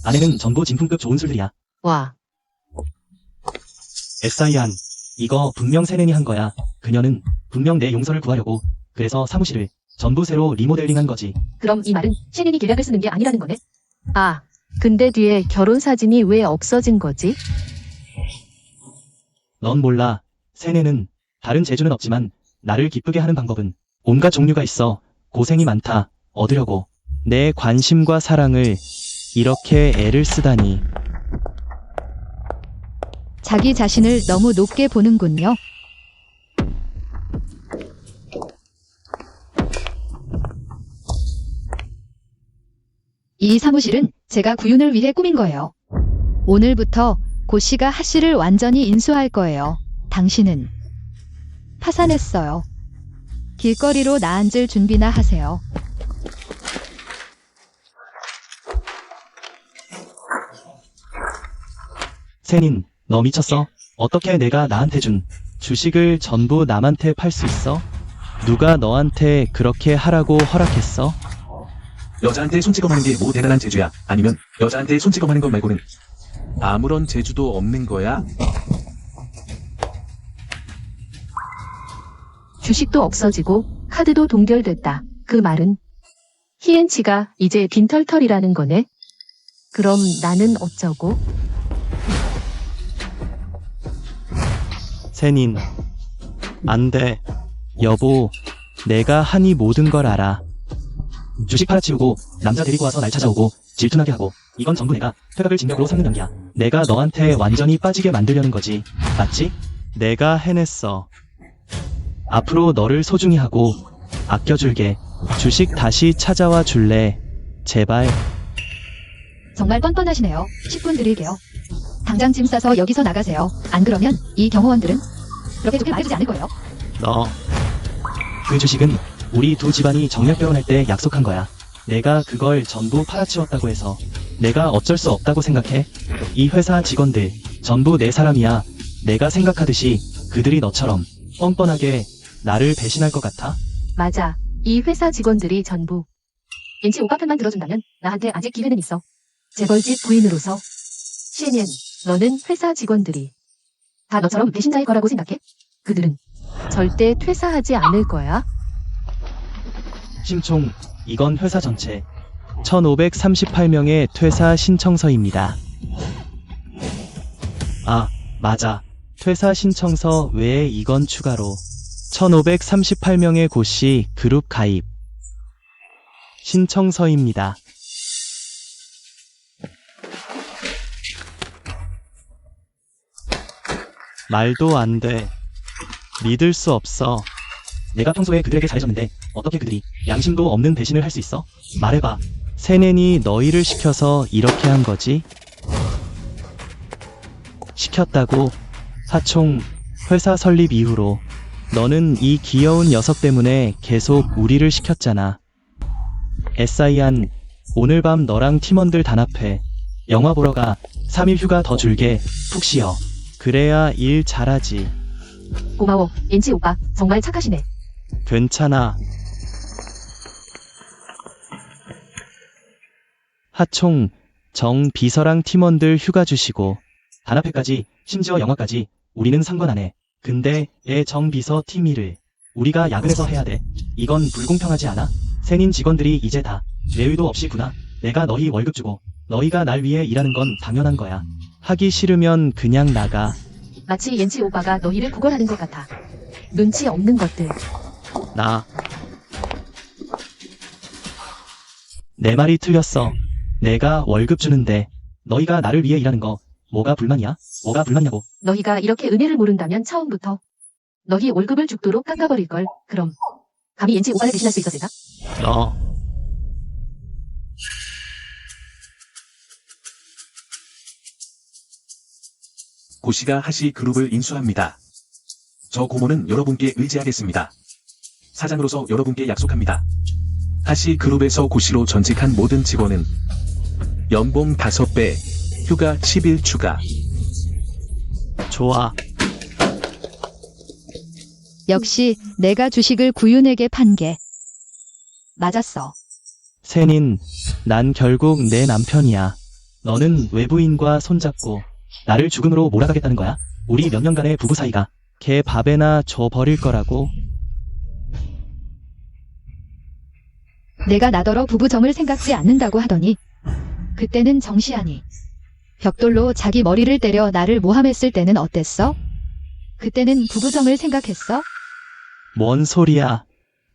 안에는 전부 진품급 좋은 술들이야. 와. 에사이안, 이거 분명 세렌이 한 거야. 그녀는 분명 내 용서를 구하려고. 그래서 사무실을 전부 새로 리모델링한 거지. 그럼 이 말은 신인이 계략을 쓰는 게 아니라는 거네? 아, 근데 뒤에 결혼 사진이 왜 없어진 거지? 넌 몰라. 세네는 다른 재주는 없지만 나를 기쁘게 하는 방법은 온갖 종류가 있어. 고생이 많다. 얻으려고. 내 관심과 사랑을 이렇게 애를 쓰다니. 자기 자신을 너무 높게 보는군요. 이 사무실은 제가 구윤을 위해 꾸민 거예요. 오늘부터 고 씨가 하 씨를 완전히 인수할 거예요. 당신은 파산했어요. 길거리로 나앉을 준비나 하세요. 세닌, 너 미쳤어? 어떻게 내가 나한테 준 주식을 전부 남한테 팔 수 있어? 누가 너한테 그렇게 하라고 허락했어? 여자한테 손찌검하는 게 뭐 대단한 재주야? 아니면 여자한테 손찌검하는 것 말고는 아무런 재주도 없는 거야? 주식도 없어지고 카드도 동결됐다. 그 말은 히엔치가 이제 빈털털이라는 거네. 그럼 나는 어쩌고? 세닌, 안 돼. 여보, 내가 하니 모든 걸 알아. 주식 팔아치우고 남자 데리고 와서 날 찾아오고 질투나게 하고 이건 전부 내가 퇴각을 진격으로 삼는 연기야. 내가 너한테 완전히 빠지게 만들려는 거지. 맞지? 내가 해냈어. 앞으로 너를 소중히 하고 아껴줄게. 주식 다시 찾아와 줄래? 제발. 정말 뻔뻔하시네요. 10분 드릴게요. 당장 짐 싸서 여기서 나가세요. 안 그러면 이 경호원들은 그렇게 좋게 말해주지 않을 거예요. 너. 그 주식은 우리 두 집안이 정략 결혼할 때 약속한 거야. 내가 그걸 전부 팔아치웠다고 해서 내가 어쩔 수 없다고 생각해? 이 회사 직원들 전부 내 사람이야. 내가 생각하듯이 그들이 너처럼 뻔뻔하게 나를 배신할 것 같아? 맞아. 이 회사 직원들이 전부. 엔치 오빠 편만 들어준다면 나한테 아직 기회는 있어. 재벌집 부인으로서. 시엔ien, 너는 회사 직원들이 다 너처럼 배신자일 거라고 생각해? 그들은 절대 퇴사하지 않을 거야. 심총, 이건 회사 전체 1538명의 퇴사 신청서입니다. 아, 맞아. 퇴사 신청서 외에 이건 추가로 1538명의 고씨 그룹 가입 신청서입니다. 말도 안 돼. 믿을 수 없어. 내가 평소에 그들에게 잘해줬는데 어떻게 그들이 양심도 없는 배신을 할 수 있어? 말해봐. 세넨이 너희를 시켜서 이렇게 한 거지? 시켰다고? 하총, 회사 설립 이후로 너는 이 귀여운 녀석 때문에 계속 우리를 시켰잖아. 에사이안, 오늘 밤 너랑 팀원들 단합해. 영화 보러 가. 3일 휴가 더 줄게. 푹 쉬어. 그래야 일 잘하지. 고마워, 엔치 오빠. 정말 착하시네. 괜찮아. 하총, 정 비서랑 팀원들 휴가 주시고 단합회까지, 심지어 영화까지 우리는 상관 안 해. 근데 정 비서 팀 일을 우리가 야근해서 해야 돼. 이건 불공평하지 않아? 세닌 직원들이 이제 다 내 의도 없이구나. 내가 너희 월급 주고 너희가 날 위해 일하는 건 당연한 거야. 하기 싫으면 그냥 나가. 마치 엔치 오빠가 너희를 구걸하는 것 같아. 눈치 없는 것들. 내 말이 틀렸어. 내가 월급 주는데 너희가 나를 위해 일하는 거 뭐가 불만이야? 뭐가 불만냐고. 너희가 이렇게 은혜를 모른다면 처음부터 너희 월급을 죽도록 깎아버릴걸. 그럼 감히 엔치 오빠를 대신할 수 있었을까? 너 고씨가 하시 그룹을 인수합니다. 저 고모는 여러분께 의지하겠습니다. 사장으로서 여러분께 약속합니다. 하시 그룹에서 고씨로 전직한 모든 직원은 연봉 5배, 휴가 10일 추가. 좋아. 역시 내가 주식을 구윤에게 판 게 맞았어. 세닌, 난 결국 내 남편이야. 너는 외부인과 손잡고 나를 죽음으로 몰아가겠다는 거야? 우리 몇 년간의 부부 사이가 걔 밥에나 줘 버릴 거라고? 내가 나더러 부부정을 생각지 않는다고 하더니 그때는 정시하니 벽돌로 자기 머리를 때려 나를 모함했을 때는 어땠어? 그때는 부부정을 생각했어? 뭔 소리야.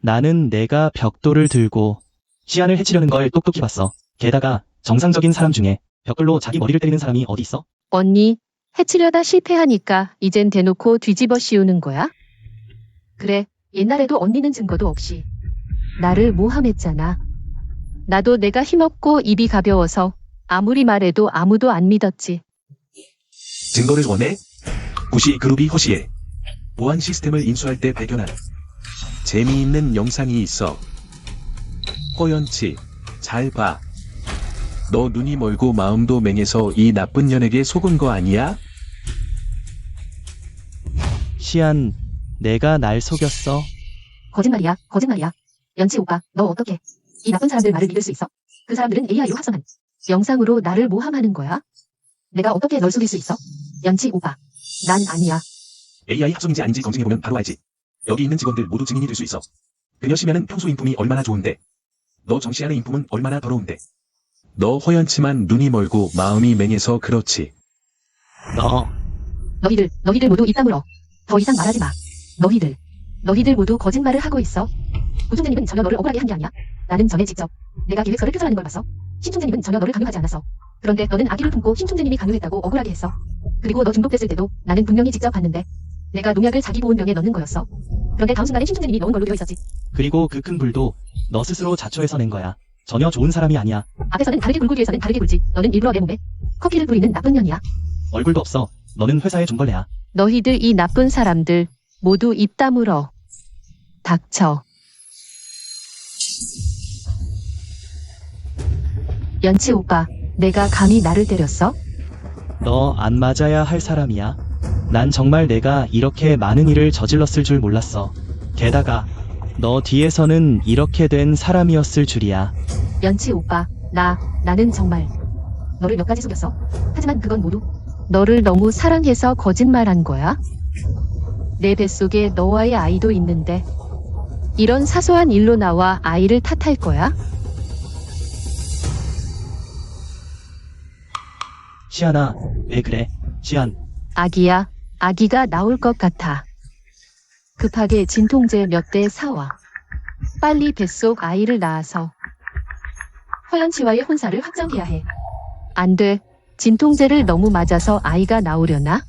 나는 내가 벽돌을 들고 시안을 해치려는 걸 똑똑히 봤어. 게다가 정상적인 사람 중에 벽돌로 자기 머리를 때리는 사람이 어디 있어? 언니, 해치려다 실패하니까 이젠 대놓고 뒤집어 씌우는 거야? 그래, 옛날에도 언니는 증거도 없이 나를 모함했잖아. 나도 내가 힘없고 입이 가벼워서 아무리 말해도 아무도 안 믿었지. 증거를 원해? 고씨 그룹이 허시에 보안 시스템을 인수할 때 발견한 재미있는 영상이 있어. 허연치, 잘 봐. 너 눈이 멀고 마음도 맹해서 이 나쁜 년에게 속은 거 아니야? 시안, 내가 날 속였어? 거짓말이야, 거짓말이야. 연치 오빠, 너 어떻게 이 나쁜 사람들 말을 믿을 수 있어? 그 사람들은 AI로 합성한 영상으로 나를 모함하는 거야? 내가 어떻게 널 속일 수 있어? 연치 오빠, 난 아니야. AI 합성인지 아닌지 검증해보면 바로 알지. 여기 있는 직원들 모두 증인이 될 수 있어. 그녀 심야는 평소 인품이 얼마나 좋은데. 너 정시안의 인품은 얼마나 더러운데. 너 허연치만 눈이 멀고 마음이 맹해서 그렇지. 너희들 모두 입 다물어. 더 이상 말하지 마. 너희들 모두 거짓말을 하고 있어. 구총재님은 전혀 너를 억울하게 한 게 아니야. 나는 전에 직접 내가 계획서를 표절하는 걸 봤어. 신총재님은 전혀 너를 강요하지 않았어. 그런데 너는 악의를 품고 신총재님이 강요했다고 억울하게 했어. 그리고 너 중독됐을 때도 나는 분명히 직접 봤는데 내가 농약을 자기 보온병에 넣는 거였어. 그런데 다음 순간에 신총재님이 넣은 걸로 되어 있었지. 그리고 그 큰 불도 너 스스로 자초해서 낸 거야. 전혀 좋은 사람이 아니야. 앞에서는 다르게 불고 뒤에서는 다르게 불지. 너는 일부러 내 몸에 커피를 뿌리는 나쁜 년이야. 얼굴도 없어. 너는 회사의 종벌레야. 너희들 이 나쁜 사람들 모두 입 다물어. 닥쳐. 연치 오빠, 내가 감히 나를 때렸어? 너 안 맞아야 할 사람이야. 난 정말 내가 이렇게 많은 일을 저질렀을 줄 몰랐어. 게다가 너 뒤에서는 이렇게 된 사람이었을 줄이야. 연치 오빠, 나는 정말 너를 몇 가지 속였어. 하지만 그건 모두 너를 너무 사랑해서 거짓말한 거야. 내 뱃속에 너와의 아이도 있는데 이런 사소한 일로 나와 아이를 탓할 거야? 시안아, 왜 그래? 시안, 아기야, 아기가 나올 것 같아. 급하게 진통제 몇 대 사와. 빨리 뱃속 아이를 낳아서 허연치와의 혼사를 확정해야 해. 안 돼. 진통제를 너무 맞아서 아이가 나오려나?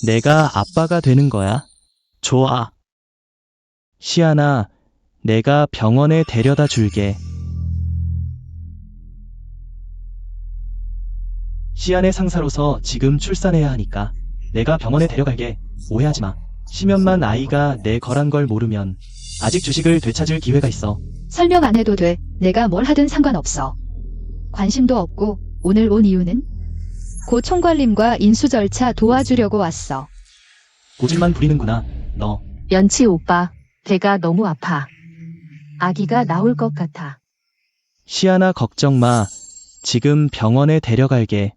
내가 아빠가 되는 거야. 좋아. 시안아, 내가 병원에 데려다 줄게. 시안의 상사로서 지금 출산해야 하니까 내가 병원에 데려갈게. 오해하지 마. 심연만 아이가 내 거란 걸 모르면 아직 주식을 되찾을 기회가 있어. 설명 안 해도 돼. 내가 뭘 하든 상관없어. 관심도 없고 오늘 온 이유는 고 총괄님과 인수 절차 도와주려고 왔어. 고집만 부리는구나, 너. 연치 오빠, 배가 너무 아파. 아기가 나올 것 같아. 시안아, 걱정 마. 지금 병원에 데려갈게.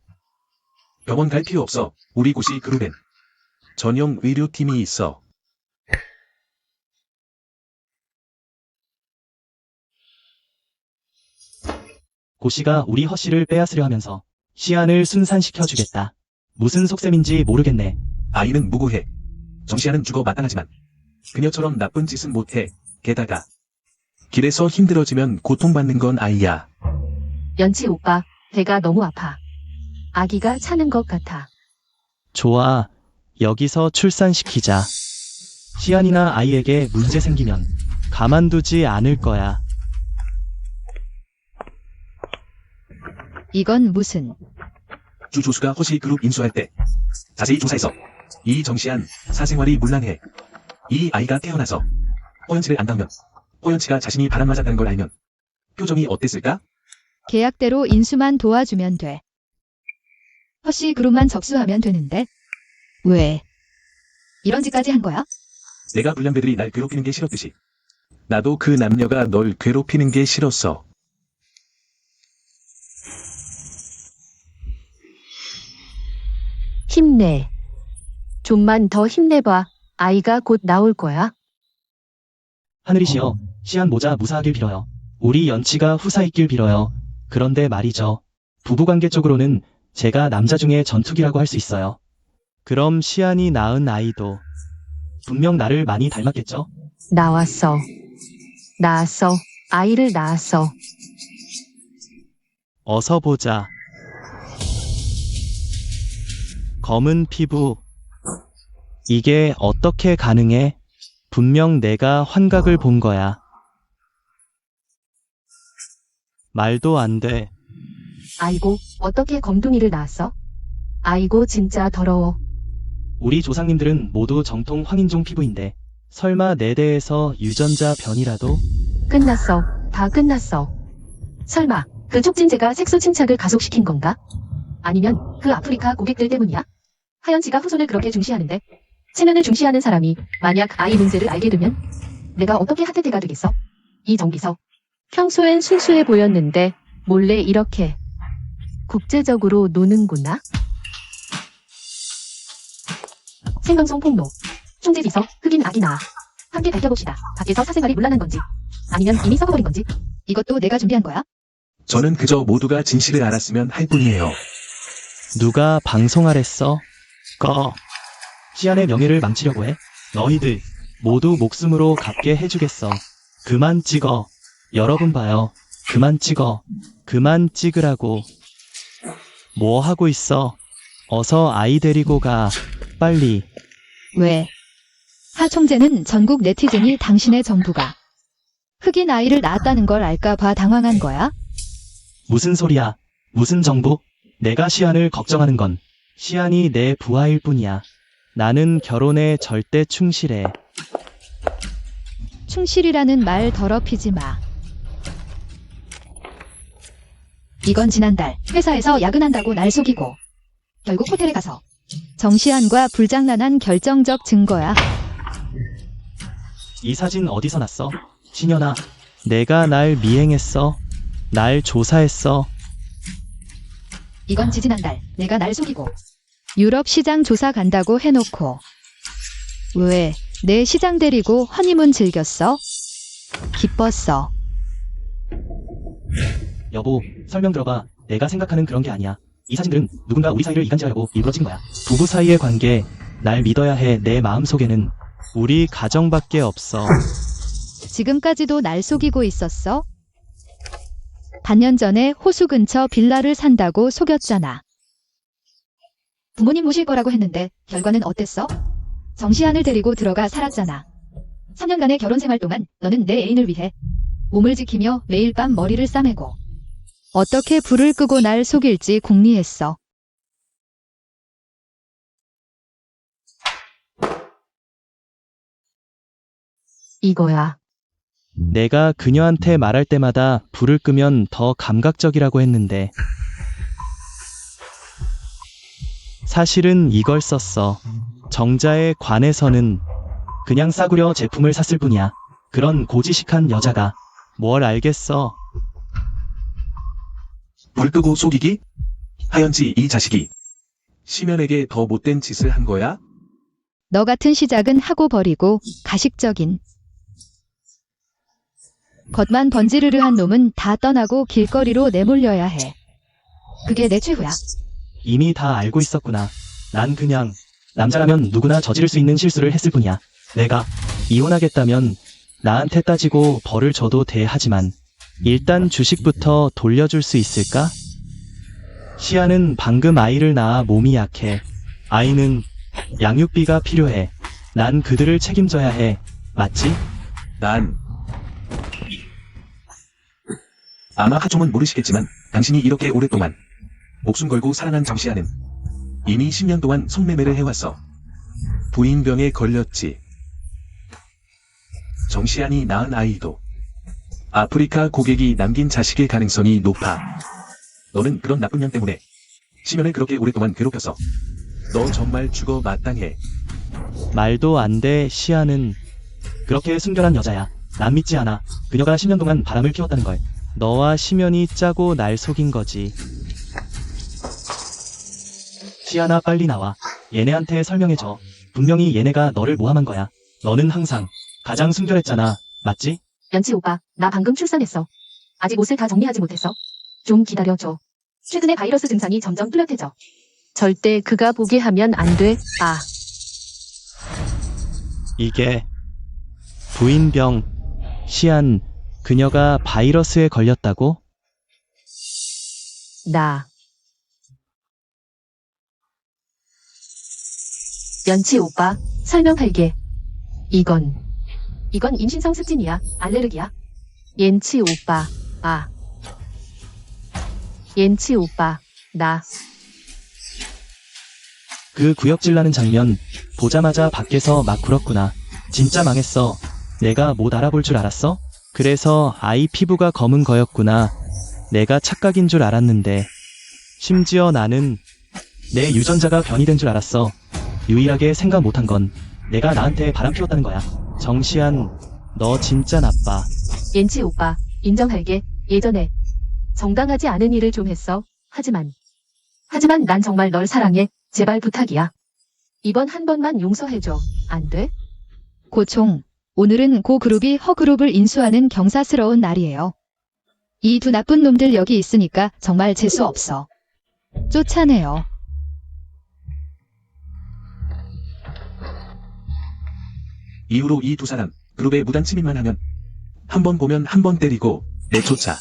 병원 갈 필요 없어. 우리 고시 그룹엔 전용 의료팀이 있어. 고씨가 우리 허씨를 빼앗으려 하면서 시안을 순산시켜주겠다. 무슨 속셈인지 모르겠네. 아이는 무고해. 정시아는 죽어 마땅하지만 그녀처럼 나쁜 짓은 못해. 게다가 길에서 힘들어지면 고통받는 건 아이야. 연치 오빠, 배가 너무 아파. 아기가 차는 것 같아. 좋아. 여기서 출산시키자. 시안이나 아이에게 문제 생기면 가만두지 않을 거야. 이건 무슨 주 조수가 허시 그룹 인수할 때 자세히 조사해서 이 정시한 사생활이 문란해. 이 아이가 태어나서 허연치를 안 닿으면 허연치가 자신이 바람맞았다는 걸 알면 표정이 어땠을까? 계약대로 인수만 도와주면 돼. 허씨 그룹만 접수하면 되는데 왜 이런 짓까지 한 거야? 내가 불량배들이 날 괴롭히는 게 싫었듯이 나도 그 남녀가 널 괴롭히는 게 싫었어. 힘내. 좀만 더 힘내봐. 아이가 곧 나올 거야. 하늘이시여, 시안 모자 무사하길 빌어요. 우리 연치가 후사 있길 빌어요. 그런데 말이죠. 부부관계 쪽으로는 제가 남자 중에 전투기라고 할 수 있어요. 그럼 시안이 낳은 아이도 분명 나를 많이 닮았겠죠? 나왔어. 낳았어. 아이를 낳았어. 어서 보자. 검은 피부. 이게 어떻게 가능해? 분명 내가 환각을 본 거야. 말도 안 돼. 아이고, 어떻게 검둥이를 낳았어? 아이고, 진짜 더러워. 우리 조상님들은 모두 정통 황인종 피부인데 설마 내 대에서 유전자 변이라도? 끝났어. 다 끝났어. 설마 그 촉진제가 색소 침착을 가속시킨 건가? 아니면 그 아프리카 고객들 때문이야? 하연치가 후손을 그렇게 중시하는데 체면을 중시하는 사람이 만약 아이 문제를 알게 되면 내가 어떻게 하태태가 되겠어? 이 정비서. 평소엔 순수해 보였는데 몰래 이렇게 국제적으로 노는구나? 생방송 폭로. 총재비서, 흑인 아기 낳아. 함께 밝혀봅시다. 밖에서 사생활이 문란한 건지 아니면 이미 썩어버린 건지. 이것도 내가 준비한 거야? 저는 그저 모두가 진실을 알았으면 할 뿐이에요. 누가 방송하랬어? 꺼. 시안의 명예를 망치려고 해? 너희들 모두 목숨으로 갚게 해주겠어. 그만 찍어. 여러분 봐요. 그만 찍어. 그만 찍으라고. 뭐 하고 있어? 어서 아이 데리고 가. 빨리. 왜? 하 총재는 전국 네티즌이 당신의 정부가 흑인 아이를 낳았다는 걸 알까 봐 당황한 거야? 무슨 소리야? 무슨 정부? 내가 시안을 걱정하는 건 시안이 내 부하일 뿐이야. 나는 결혼에 절대 충실해. 충실이라는 말 더럽히지 마. 이건 지난달 회사에서 야근한다고 날 속이고 결국 호텔에 가서 정시안과 불장난한 결정적 증거야. 이 사진 어디서 났어? 신현아, 내가 날 미행했어. 날 조사했어. 이건 지지난달 내가 날 속이고 유럽 시장 조사 간다고 해놓고 왜 내 시장 데리고 허니문 즐겼어? 기뻤어. 여보, 설명 들어봐. 내가 생각하는 그런 게 아니야. 이 사진들은 누군가 우리 사이를 이간질하려고 일부러 찍은 거야. 부부 사이의 관계, 날 믿어야 해. 내 마음속에는 우리 가정밖에 없어. 지금까지도 날 속이고 있었어? 반년 전에 호수 근처 빌라를 산다고 속였잖아. 부모님 모실 거라고 했는데 결과는 어땠어? 정시안을 데리고 들어가 살았잖아. 3년간의 결혼 생활 동안 너는 내 애인을 위해 몸을 지키며 매일 밤 머리를 싸매고 어떻게 불을 끄고 날 속일지 궁리했어. 이거야. 내가 그녀한테 말할 때마다 불을 끄면 더 감각적이라고 했는데 사실은 이걸 썼어. 정자에 관해서는 그냥 싸구려 제품을 샀을 뿐이야. 그런 고지식한 여자가 뭘 알겠어. 불 끄고 속이기? 하연지 이 자식이 심연에게 더 못된 짓을 한 거야? 너 같은 시작은 하고 버리고 가식적인. 겉만 번지르르한 놈은 다 떠나고 길거리로 내몰려야 해. 그게 내 최후야. 이미 다 알고 있었구나. 난 그냥 남자라면 누구나 저지를 수 있는 실수를 했을 뿐이야. 내가 이혼하겠다면 나한테 따지고 벌을 줘도 돼. 하지만 일단 주식부터 돌려줄 수 있을까? 시아는 방금 아이를 낳아 몸이 약해. 아이는 양육비가 필요해. 난 그들을 책임져야 해. 맞지? 난 아마 하종은 모르시겠지만 당신이 이렇게 오랫동안 목숨 걸고 사랑한 정시아는 이미 10년 동안 성매매를 해왔어. 부인병에 걸렸지. 정시안이 낳은 아이도 아프리카 고객이 남긴 자식의 가능성이 높아. 너는 그런 나쁜 년 때문에 심연을 그렇게 오랫동안 괴롭혔어. 너 정말 죽어 마땅해. 말도 안 돼. 시아는 그렇게 순결한 여자야. 난 믿지 않아. 그녀가 10년 동안 바람을 피웠다는 걸. 너와 심연이 짜고 날 속인 거지. 시아나 빨리 나와. 얘네한테 설명해줘. 분명히 얘네가 너를 모함한 거야. 너는 항상 가장 순결했잖아. 맞지? 연치 오빠, 나 방금 출산했어. 아직 옷을 다 정리하지 못했어. 좀 기다려줘. 최근에 바이러스 증상이 점점 뚜렷해져. 절대 그가 보게 하면 안 돼. 아, 이게 부인병. 시안, 그녀가 바이러스에 걸렸다고? 나. 연치 오빠, 설명할게. 이건 임신성 습진이야. 알레르기야. 옌치 오빠, 아. 옌치 오빠, 나. 그 구역질 나는 장면 보자마자 밖에서 막 굴었구나. 진짜 망했어. 내가 못 알아볼 줄 알았어? 그래서 아이 피부가 검은 거였구나. 내가 착각인 줄 알았는데. 심지어 나는 내 유전자가 변이된 줄 알았어. 유일하게 생각 못한 건 내가 나한테 바람 피웠다는 거야. 정시안, 너 진짜 나빠. 옌치 오빠, 인정할게. 예전에 정당하지 않은 일을 좀 했어. 하지만 난 정말 널 사랑해. 제발 부탁이야. 이번 한 번만 용서해줘. 안 돼? 고총, 오늘은 고 그룹이 허 그룹을 인수하는 경사스러운 날이에요. 이 두 나쁜 놈들 여기 있으니까 정말 재수 없어. 쫓아내요. 이후로 이 두 사람 그룹에 무단 침입만 하면 한 번 보면 한 번 때리고 내쫓아.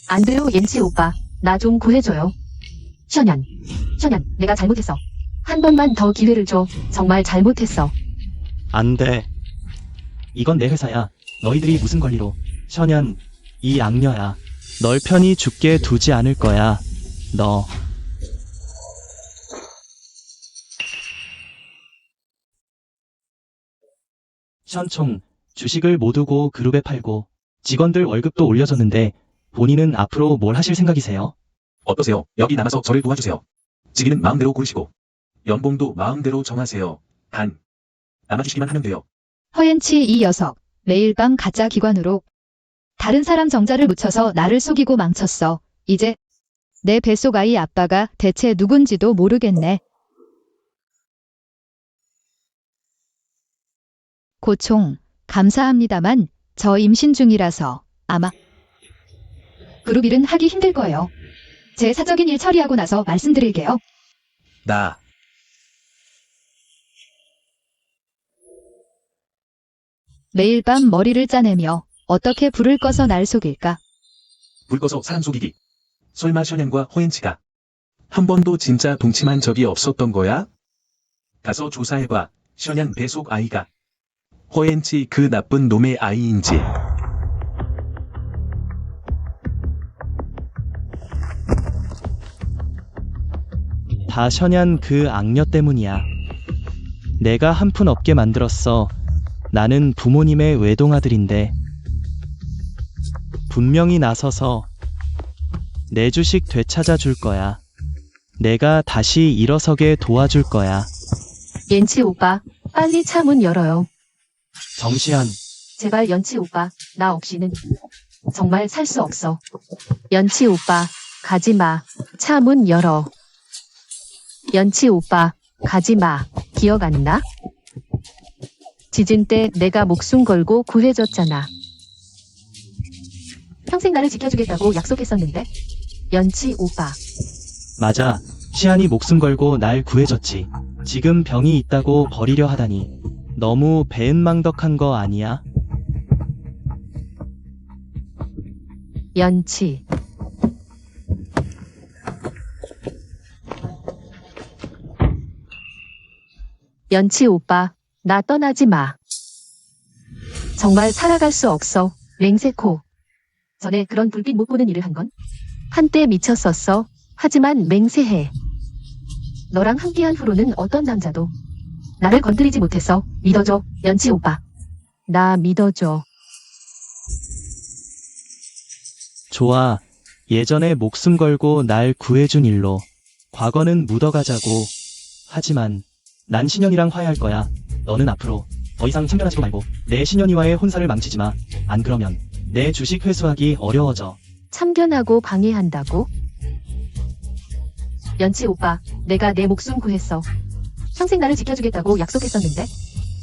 안 돼요, 옌치 오빠. 나 좀 구해줘요. 션연, 내가 잘못했어. 한 번만 더 기회를 줘. 정말 잘못했어. 안 돼. 이건 내 회사야. 너희들이 무슨 권리로. 션연, 이 악녀야. 널 편히 죽게 두지 않을 거야. 너. 션총, 주식을 모두 고 그룹에 팔고 직원들 월급도 올려줬는데 본인은 앞으로 뭘 하실 생각이세요? 어떠세요? 여기 남아서 저를 도와주세요. 직위는 마음대로 고르시고 연봉도 마음대로 정하세요. 단 남아주시기만 하면 돼요. 허연치 이 녀석, 매일 밤 가짜 기관으로 다른 사람 정자를 묻혀서 나를 속이고 망쳤어. 이제 내 뱃속 아이 아빠가 대체 누군지도 모르겠네. 고총, 감사합니다만 저 임신 중이라서 아마 그룹 일은 하기 힘들 거예요. 제 사적인 일 처리하고 나서 말씀드릴게요. 나 매일 밤 머리를 짜내며 어떻게 불을 꺼서 날 속일까? 불 꺼서 사람 속이기. 설마 션양과 허엔치가 한 번도 진짜 동침한 적이 없었던 거야? 가서 조사해봐. 션양 배속 아이가. 허엔치 그 나쁜 놈의 아이인지. 다 션얀 그 악녀 때문이야. 내가 한 푼 없게 만들었어. 나는 부모님의 외동아들인데. 분명히 나서서 내 주식 되찾아 줄 거야. 내가 다시 일어서게 도와줄 거야. 옌치 오빠, 빨리 차 문 열어요. 정시한, 제발 연치 오빠, 나 없이는 정말 살 수 없어. 연치 오빠, 가지 마. 차 문 열어. 연치 오빠, 가지 마. 기억 안 나? 지진 때 내가 목숨 걸고 구해줬잖아. 평생 나를 지켜주겠다고 약속했었는데. 연치 오빠, 맞아. 시안이 목숨 걸고 날 구해줬지. 지금 병이 있다고 버리려 하다니. 너무 배은망덕한 거 아니야? 연치. 연치 오빠, 나 떠나지 마. 정말 살아갈 수 없어, 맹세코. 전에 그런 불빛 못 보는 일을 한 건? 한때 미쳤었어. 하지만 맹세해. 너랑 함께한 후로는 어떤 남자도 나를 건드리지 못했어. 믿어줘, 연치 오빠. 나 믿어줘. 좋아. 예전에 목숨 걸고 날 구해준 일로 과거는 묻어가자고. 하지만 난 신현이랑 화해할 거야. 너는 앞으로 더 이상 참견하지도 말고 내 신현이와의 혼사를 망치지 마. 안 그러면 내 주식 회수하기 어려워져. 참견하고 방해한다고? 연치 오빠, 내가 내 목숨 구했어. 평생 나를 지켜주겠다고 약속했었는데.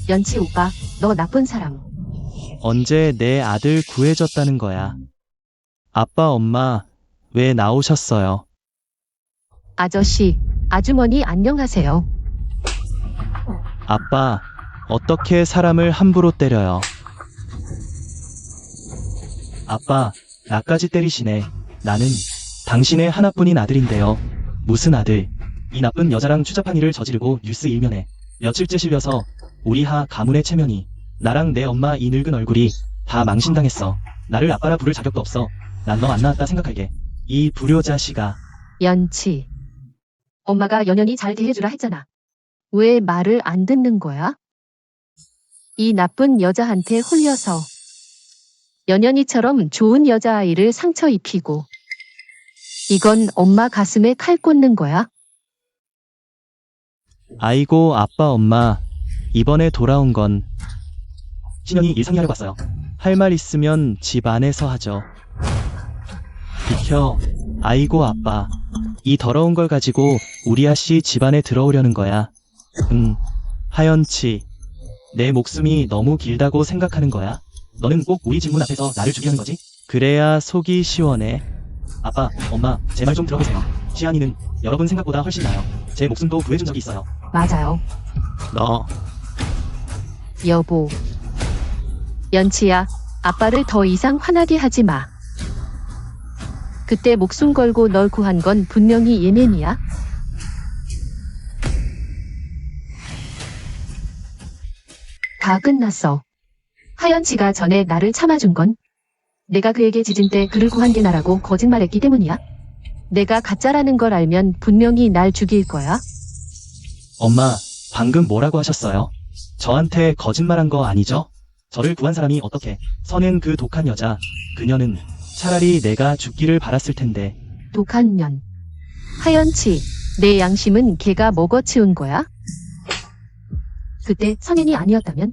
연치 오빠, 너 나쁜 사람. 언제 내 아들 구해줬다는 거야. 아빠, 엄마, 왜 나오셨어요? 아저씨, 아주머니 안녕하세요. 아빠, 어떻게 사람을 함부로 때려요? 아빠, 나까지 때리시네. 나는 당신의 하나뿐인 아들인데요. 무슨 아들? 이 나쁜 여자랑 추잡한 일을 저지르고 뉴스 일면에 며칠째 실려서 우리 하 가문의 체면이, 나랑 내 엄마 이 늙은 얼굴이 다 망신당했어. 나를 아빠라 부를 자격도 없어. 난 너 안 낳았다 생각할게. 이 불효자식아. 연치. 엄마가 연연히 잘 대해주라 했잖아. 왜 말을 안 듣는 거야? 이 나쁜 여자한테 홀려서 연연이처럼 좋은 여자아이를 상처 입히고. 이건 엄마 가슴에 칼 꽂는 거야? 아이고, 아빠, 엄마. 이번에 돌아온 건 신현이 일 상의하려고 왔어요. 할 말 있으면 집 안에서 하죠. 비켜. 아이고, 아빠. 이 더러운 걸 가지고 우리 아씨 집안에 들어오려는 거야. 하연치. 내 목숨이 너무 길다고 생각하는 거야? 너는 꼭 우리 집 문 앞에서 나를 죽이려는 거지? 그래야 속이 시원해. 아빠, 엄마, 제 말 좀 들어보세요. 시안이는 여러분 생각보다 훨씬 나아요. 제 목숨도 구해준 적이 있어요. 맞아요. 너, 여보. 연치야, 아빠를 더 이상 화나게 하지 마. 그때 목숨 걸고 널 구한 건 분명히 예멘이야. 다 끝났어. 하연치가 전에 나를 참아준 건 내가 그에게 지진 때 그를 구한 게 나라고 거짓말했기 때문이야. 내가 가짜라는 걸 알면 분명히 날 죽일 거야. 엄마, 방금 뭐라고 하셨어요? 저한테 거짓말한 거 아니죠? 저를 구한 사람이 어떻게 선은 그 독한 여자, 그녀는 차라리 내가 죽기를 바랐을 텐데. 독한 년. 하연치, 내 양심은 걔가 먹어치운 거야? 그때 선인이 아니었다면?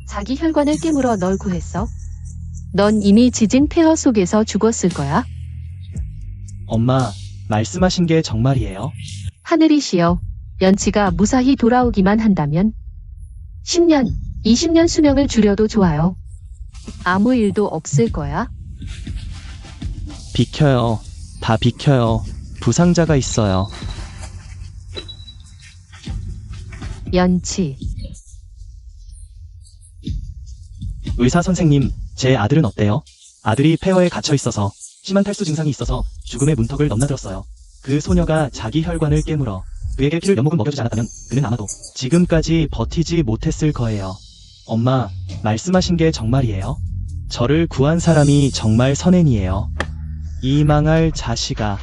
자기 혈관을 깨물어 널 구했어. 넌 이미 지진 폐허 속에서 죽었을 거야. 엄마, 말씀하신 게 정말이에요? 하늘이시여, 연치가 무사히 돌아오기만 한다면 10년, 20년 수명을 줄여도 좋아요. 아무 일도 없을 거야. 비켜요. 다 비켜요. 부상자가 있어요. 연치. 의사 선생님, 제 아들은 어때요? 아들이 폐허에 갇혀 있어서 심한 탈수 증상이 있어서 죽음의 문턱을 넘나들었어요. 그 소녀가 자기 혈관을 깨물어 그에게 피를 몇 모금 먹여주지 않았다면 그는 아마도 지금까지 버티지 못했을 거예요. 엄마, 말씀하신 게 정말이에요? 저를 구한 사람이 정말 선행이에요. 이 망할 자식아.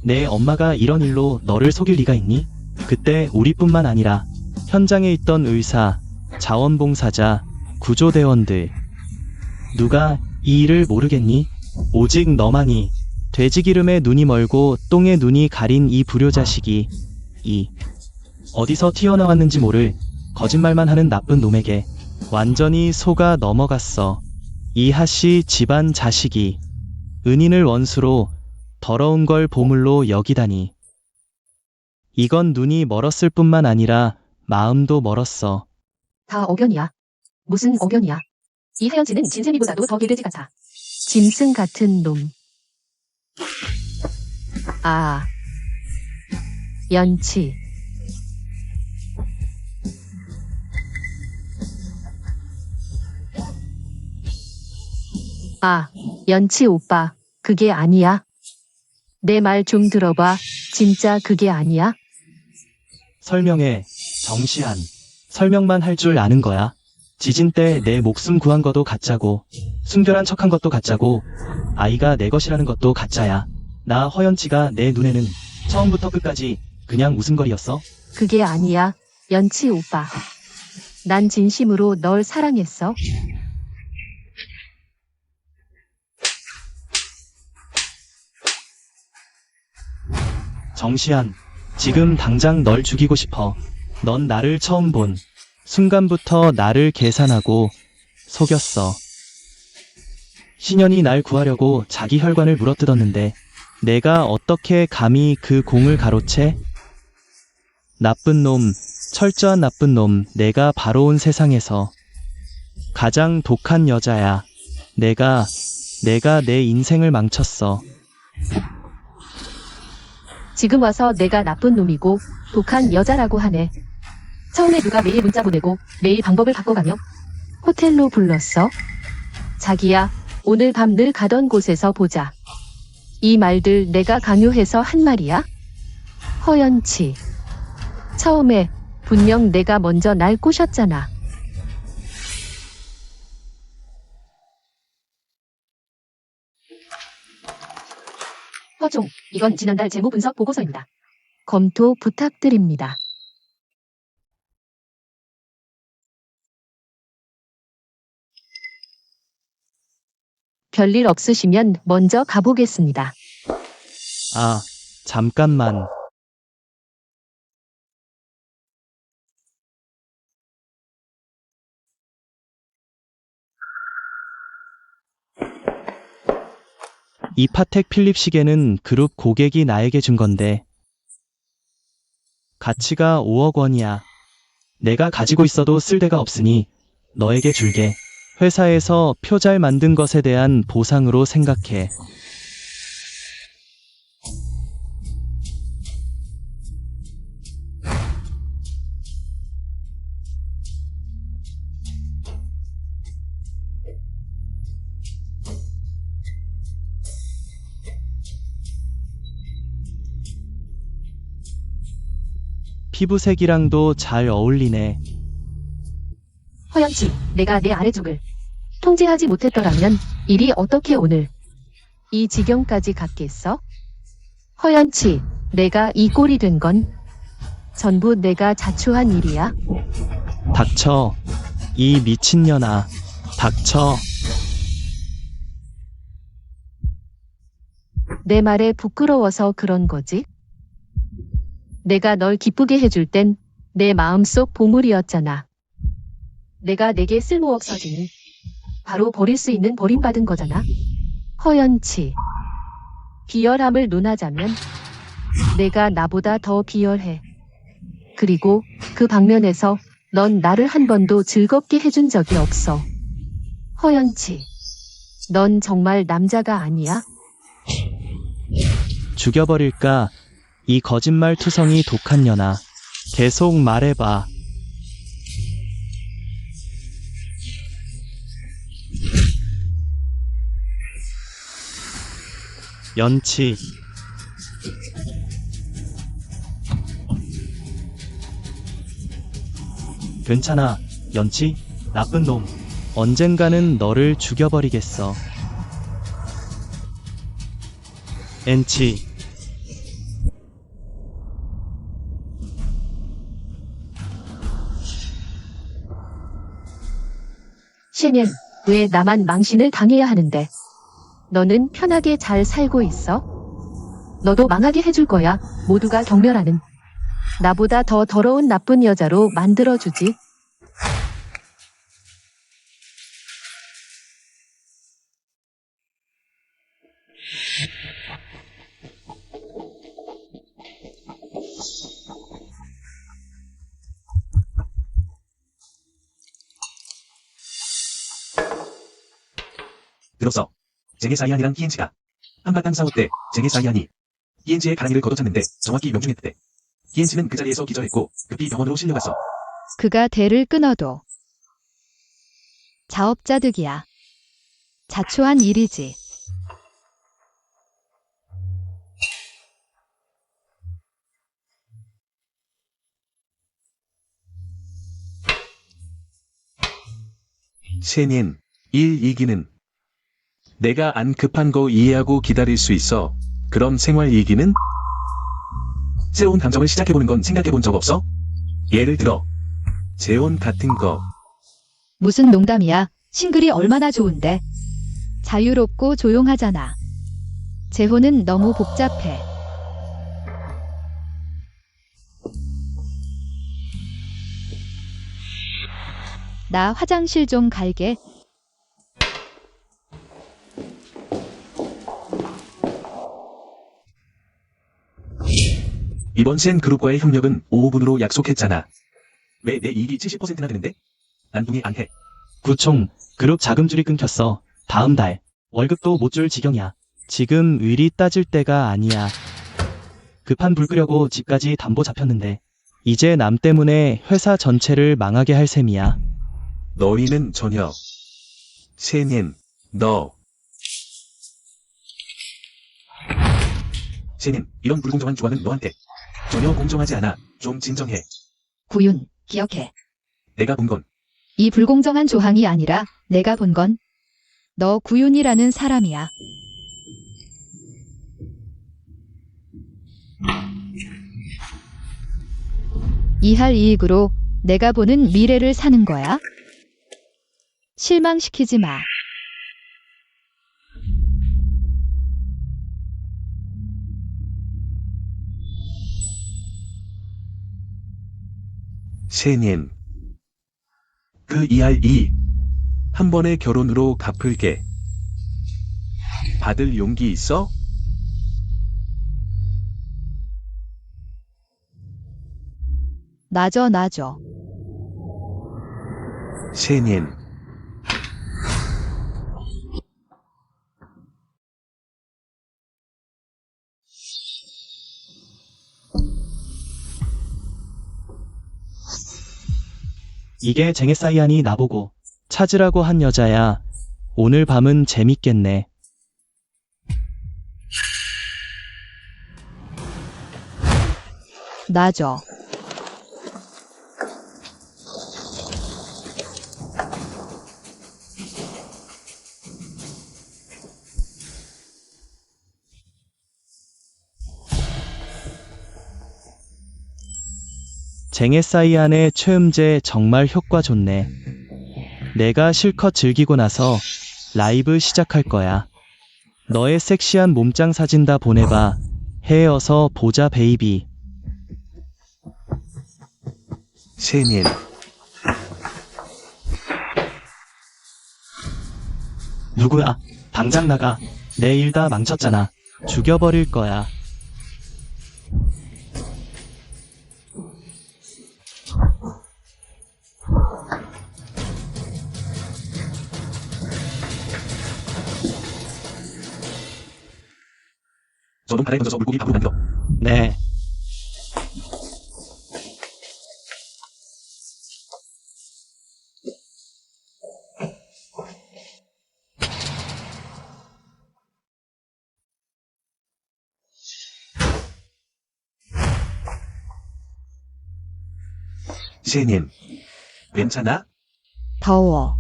내 엄마가 이런 일로 너를 속일 리가 있니? 그때 우리뿐만 아니라 현장에 있던 의사, 자원봉사자, 구조대원들. 누가 이 일을 모르겠니? 오직 너만이. 돼지기름에 눈이 멀고 똥에 눈이 가린 이 불효자식이 어디서 튀어나왔는지 모를 거짓말만 하는 나쁜 놈에게 완전히 속아 넘어갔어. 이 하씨 집안 자식이 은인을 원수로 더러운 걸 보물로 여기다니. 이건 눈이 멀었을 뿐만 아니라 마음도 멀었어. 다 억연이야. 무슨 억연이야. 이 하연치는 진세미보다도 더 개돼지 같아. 짐승 같은 놈. 아. 연치. 아, 연치 오빠, 그게 아니야. 내 말 좀 들어봐. 진짜 그게 아니야. 설명해. 정시한. 설명만 할 줄 아는 거야. 지진 때 내 목숨 구한 것도 가짜고 순결한 척한 것도 가짜고 아이가 내 것이라는 것도 가짜야. 나 허연치가 내 눈에는 처음부터 끝까지 그냥 웃음거리였어. 그게 아니야, 연치 오빠. 난 진심으로 널 사랑했어. 정시한. 지금 당장 널 죽이고 싶어. 넌 나를 처음 본 순간부터 나를 계산하고 속였어. 신현이 날 구하려고 자기 혈관을 물어뜯었는데 내가 어떻게 감히 그 공을 가로채? 나쁜 놈, 철저한 나쁜 놈, 내가 바로 온 세상에서 가장 독한 여자야. 내가 내 인생을 망쳤어. 지금 와서 내가 나쁜 놈이고 독한 여자라고 하네. 처음에 누가 매일 문자 보내고 매일 방법을 바꿔가며 호텔로 불렀어. 자기야, 오늘 밤 늘 가던 곳에서 보자. 이 말들 내가 강요해서 한 말이야? 허연치. 처음에 분명 내가 먼저 날 꼬셨잖아. 허종, 이건 지난달 재무 분석 보고서입니다. 검토 부탁드립니다. 별일 없으시면 먼저 가보겠습니다. 아, 잠깐만. 이 파텍 필립 시계는 그룹 고객이 나에게 준 건데 가치가 5억 원이야. 내가 가지고 있어도 쓸 데가 없으니 너에게 줄게. 회사에서 표 잘 만든 것에 대한 보상으로 생각해. 피부색이랑도 잘 어울리네. 허연치, 내가 내 아래쪽을 통제하지 못했더라면 일이 어떻게 오늘 이 지경까지 갔겠어? 허연치, 내가 이 꼴이 된 건 전부 내가 자초한 일이야. 닥쳐. 이 미친년아. 닥쳐. 내 말에 부끄러워서 그런 거지? 내가 널 기쁘게 해줄 땐 내 마음속 보물이었잖아. 내가 내게 쓸모없어지니 바로 버릴 수 있는 버림받은 거잖아. 허연치. 비열함을 논하자면 내가 나보다 더 비열해. 그리고 그 방면에서 넌 나를 한 번도 즐겁게 해준 적이 없어. 허연치. 넌 정말 남자가 아니야? 죽여버릴까? 이 거짓말 투성이 독한 년아. 계속 말해봐. 연치. 괜찮아, 연치? 나쁜 놈. 언젠가는 너를 죽여버리겠어. 엔치. 셰년, 왜 나만 망신을 당해야 하는데? 너는 편하게 잘 살고 있어? 너도 망하게 해줄 거야. 모두가 경멸하는. 나보다 더 더러운 나쁜 여자로 만들어주지. 들었어. 쟁의사이안이랑 히엔지가 한바탕 싸울 때 쟁의사이안이 히엔지의 가랑이를 걷어찼는데 정확히 명중했대. 히엔지는 그 자리에서 기절했고 급히 병원으로 실려갔어. 그가 대를 끊어도 자업자득이야. 자초한 일이지. 셰닌, 일 이기는. 내가 안 급한 거 이해하고 기다릴 수 있어. 그럼 생활 이기는? 새로운 감정을 시작해보는 건 생각해본 적 없어? 예를 들어 재혼 같은 거. 무슨 농담이야. 싱글이 얼마나 좋은데. 자유롭고 조용하잖아. 재혼은 너무 복잡해. 나 화장실 좀 갈게. 이번 센 그룹과의 협력은 5분으로 약속했잖아. 왜 내 이익이 70%나 되는데? 난 동의 안 해. 구총, 그룹 자금줄이 끊겼어. 다음 달. 월급도 못 줄 지경이야. 지금 의리 따질 때가 아니야. 급한 불 끄려고 집까지 담보 잡혔는데. 이제 남 때문에 회사 전체를 망하게 할 셈이야. 너희는 전혀. 셰닌, 너. 셰닌, 이런 불공정한 조화는 너한테 전혀 공정하지 않아. 좀 진정해. 구윤, 기억해. 내가 본 건 이 불공정한 조항이 아니라 내가 본 건 너 구윤이라는 사람이야. 이할 이익으로 내가 보는 미래를 사는 거야? 실망시키지 마. 셰닌, 그 2R2. 한 번의 결혼으로 갚을게. 받을 용기 있어? 나죠, 나죠. 셰닌, 이게 쟁에사이안이 나보고 찾으라고 한 여자야. 오늘 밤은 재밌겠네. 나죠. 쟁에사이안의 최음제 정말 효과 좋네. 내가 실컷 즐기고 나서 라이브 시작할 거야. 너의 섹시한 몸짱 사진 다 보내봐. 해 어서 보자 베이비. 셰닌, 누구야? 당장 나가. 내 일 다 망쳤잖아. 죽여버릴 거야. 저놈 바다에 던져서 물고기 밥으로 만들어. 네. 세님, 괜찮아? 더워.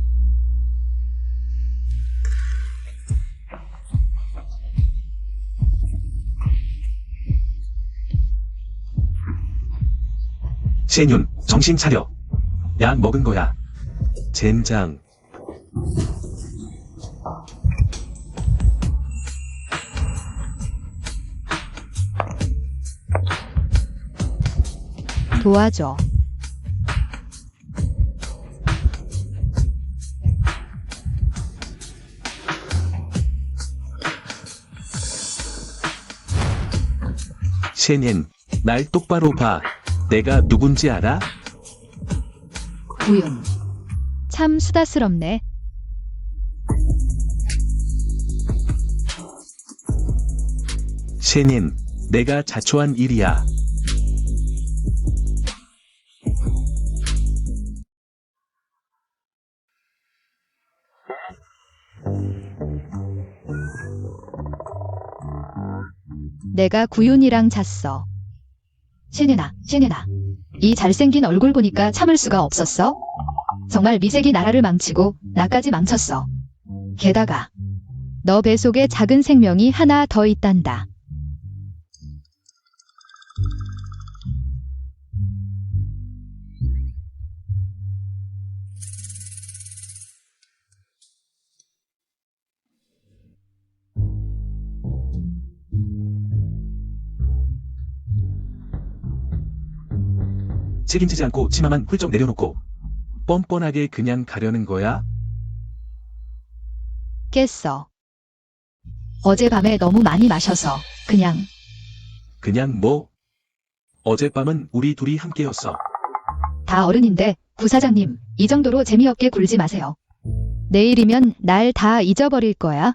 세윤, 정신 차려. 약 먹은 거야. 젠장. 도와줘. 세님, 날 똑바로 봐. 내가 누군지 알아? 구윤. 참 수다스럽네. 세님, 내가 자초한 일이야. 내가 구윤이랑 잤어. 신혜나. 이 잘생긴 얼굴 보니까 참을 수가 없었어. 정말 미색이 나라를 망치고 나까지 망쳤어. 게다가 너 뱃속에 작은 생명이 하나 더 있단다. 책임지지 않고 치마만 훌쩍 내려놓고 뻔뻔하게 그냥 가려는 거야? 깼어. 어젯밤에 너무 많이 마셔서 그냥 뭐? 어젯밤은 우리 둘이 함께였어. 다 어른인데 부사장님 이 정도로 재미없게 굴지 마세요. 내일이면 날 다 잊어버릴 거야.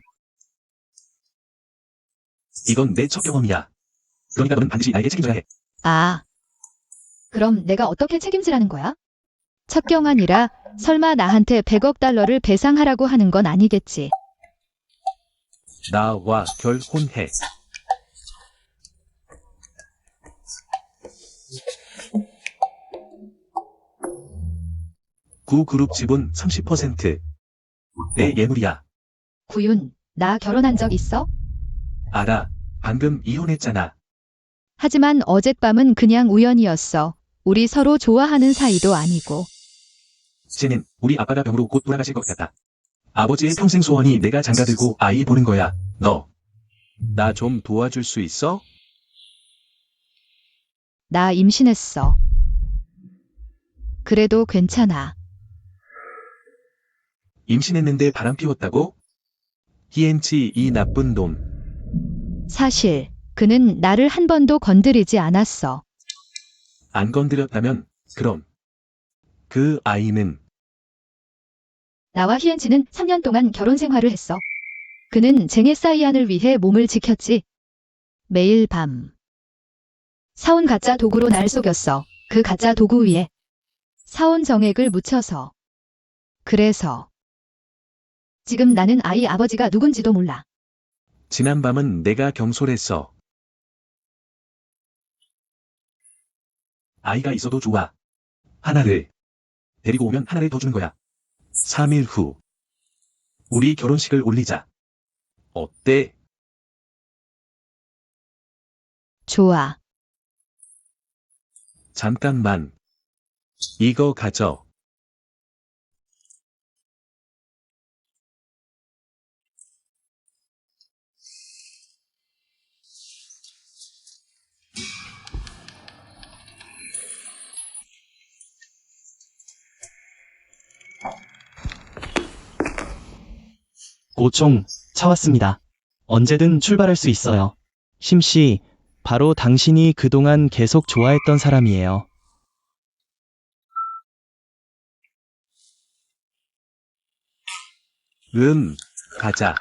이건 내 첫 경험이야. 그러니까 너는 반드시 나에게 책임져야 해. 아, 그럼 내가 어떻게 책임지라는 거야? 첫 경환이라 설마 나한테 100억 달러를 배상하라고 하는 건 아니겠지. 나와 결혼해. 구그룹 지분 30%. 내 예물이야. 구윤, 나 결혼한 적 있어? 알아. 방금 이혼했잖아. 하지만 어젯밤은 그냥 우연이었어. 우리 서로 좋아하는 사이도 아니고. 쟤는 우리 아빠가 병으로 곧 돌아가실 것 같다. 아버지의 평생 소원이 내가 장가들고 아이 보는 거야. 너. 나 좀 도와줄 수 있어? 나 임신했어. 그래도 괜찮아. 임신했는데 바람 피웠다고? 히엔치 이 나쁜 놈. 사실 그는 나를 한 번도 건드리지 않았어. 안 건드렸다면 그럼 그 아이는 나와 희엔치는 3년 동안 결혼 생활을 했어. 그는 쟁에사이안을 위해 몸을 지켰지. 매일 밤 사온 가짜 도구로 날 속였어. 그 가짜 도구 위에 사온 정액을 묻혀서. 그래서 지금 나는 아이 아버지가 누군지도 몰라. 지난밤은 내가 경솔했어. 아이가 있어도 좋아. 하나를 데리고 오면 하나를 더 주는 거야. 3일 후 우리 결혼식을 올리자. 어때? 좋아. 잠깐만. 이거 가져. 고총, 차 왔습니다. 언제든 출발할 수 있어요. 심씨, 바로 당신이 그동안 계속 좋아했던 사람이에요. 가자.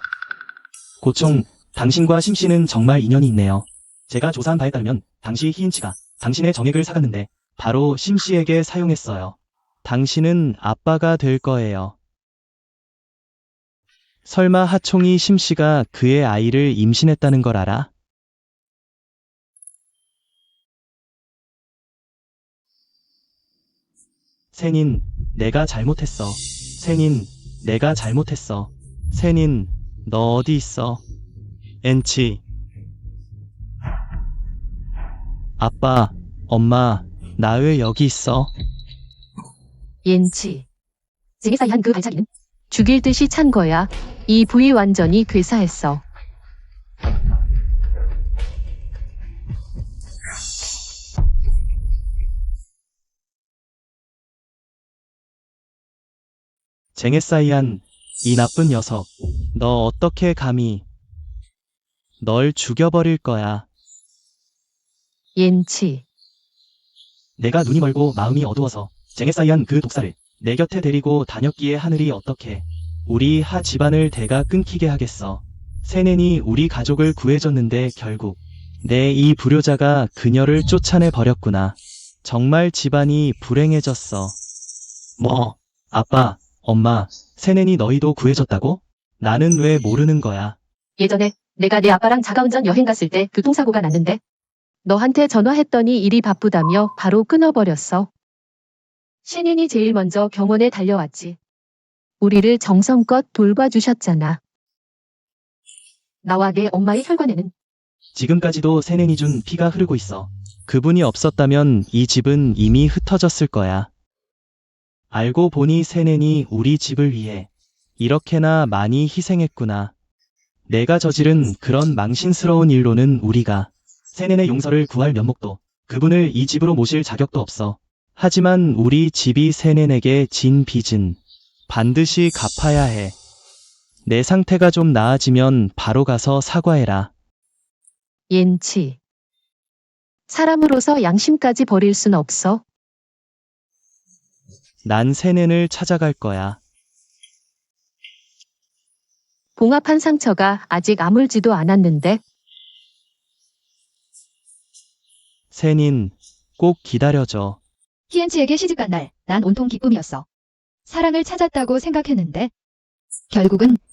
고총, 당신과 심씨는 정말 인연이 있네요. 제가 조사한 바에 따르면 당시 희인치가 당신의 정액을 사갔는데 바로 심씨에게 사용했어요. 당신은 아빠가 될 거예요. 설마 하총이 심씨가 그의 아이를 임신했다는 걸 알아? 세닌, 내가 잘못했어. 세닌, 내가 잘못했어. 세닌, 너 어디 있어? 엔치. 아빠, 엄마, 나 왜 여기 있어? 옌치. 쟁에 사이한 그 발차기는 죽일 듯이 찬 거야. 이 부위 완전히 괴사했어. 쟁에싸이한 이 나쁜 녀석. 너 어떻게 감히. 널 죽여버릴 거야. 옌치. 내가 눈이 멀고 마음이 어두워서 쟁에싸이한 그 독사를 내 곁에 데리고 다녔기에 하늘이 어떻게 우리 하 집안을 대가 끊기게 하겠어. 세넨이 우리 가족을 구해줬는데 결국 내 이 불효자가 그녀를 쫓아내 버렸구나. 정말 집안이 불행해졌어. 뭐, 아빠, 엄마, 세넨이 너희도 구해줬다고? 나는 왜 모르는 거야? 예전에 내가 내 아빠랑 자가운전 여행 갔을 때 교통사고가 났는데 너한테 전화했더니 일이 바쁘다며 바로 끊어버렸어. 신인이 제일 먼저 병원에 달려왔지. 우리를 정성껏 돌봐주셨잖아. 나와 내 엄마의 혈관에는 지금까지도 세넨이 준 피가 흐르고 있어. 그분이 없었다면 이 집은 이미 흩어졌을 거야. 알고 보니 세넨이 우리 집을 위해 이렇게나 많이 희생했구나. 내가 저지른 그런 망신스러운 일로는 우리가 세넨의 용서를 구할 면목도 그분을 이 집으로 모실 자격도 없어. 하지만 우리 집이 세넨에게 진 빚은 반드시 갚아야 해. 내 상태가 좀 나아지면 바로 가서 사과해라. 옌치. 사람으로서 양심까지 버릴 순 없어. 난 세넨을 찾아갈 거야. 봉합한 상처가 아직 아물지도 않았는데 세닌, 꼭 기다려줘. 희엔치에게 시집간 날, 난 온통 기쁨이었어. 사랑을 찾았다고 생각했는데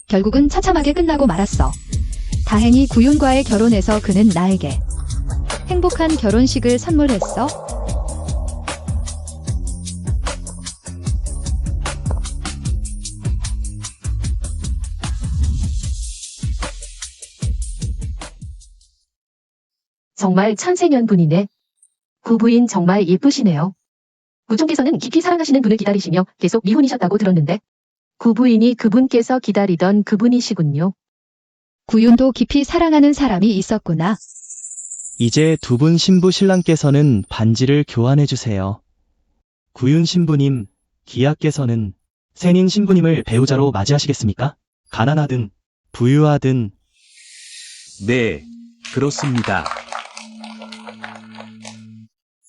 결국은 처참하게 끝나고 말았어. 다행히 구윤과의 결혼에서 그는 나에게 행복한 결혼식을 선물했어. 정말 천생연분이네. 구부인 정말 예쁘시네요. 구총께서는 깊이 사랑하시는 분을 기다리시며 계속 미혼이셨다고 들었는데 구부인이 그분께서 기다리던 그분이시군요. 구윤도 깊이 사랑하는 사람이 있었구나. 이제 두 분 신부 신랑께서는 반지를 교환해주세요. 구윤 신부님, 기아께서는 세닌 신부님을 배우자로 맞이하시겠습니까? 가난하든 부유하든. 네, 그렇습니다.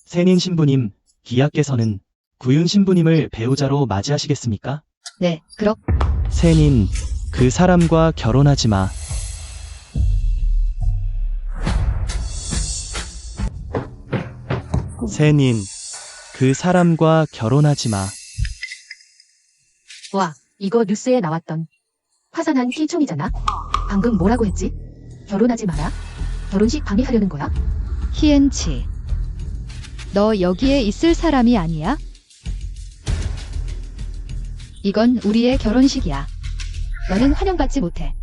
세닌 신부님, 기아께서는 구윤 신부님을 배우자로 맞이하시겠습니까? 네, 세닌, 그 사람과 결혼하지 마. 세닌, 그 사람과 결혼하지 마. 와, 이거 뉴스에 나왔던 화산한 키총이잖아. 방금 뭐라고 했지? 결혼하지 마라. 결혼식 방해하려는 거야? 희엔치. 너 여기에 있을 사람이 아니야? 이건 우리의 결혼식이야. 너는 환영받지 못해.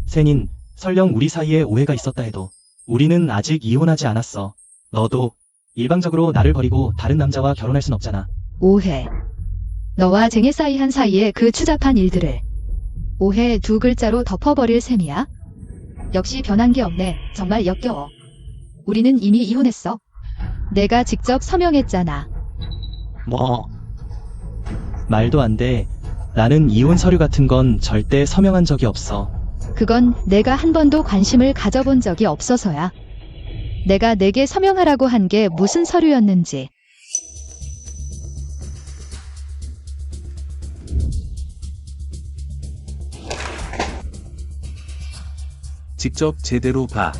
세닌, 설령 우리 사이에 오해가 있었다 해도 우리는 아직 이혼하지 않았어. 너도 일방적으로 나를 버리고 다른 남자와 결혼할 순 없잖아. 오해. 너와 쟁에싸이한 사이에 그 추잡한 일들을 오해 두 글자로 덮어버릴 셈이야? 역시 변한 게 없네. 정말 역겨워. 우리는 이미 이혼했어. 내가 직접 서명했잖아. 뭐? 말도 안 돼. 나는 이혼 서류 같은 건 절대 서명한 적이 없어. 그건 내가 한 번도 관심을 가져본 적이 없어서야. 내가 내게 서명하라고 한 게 무슨 서류였는지. 직접 제대로 봐.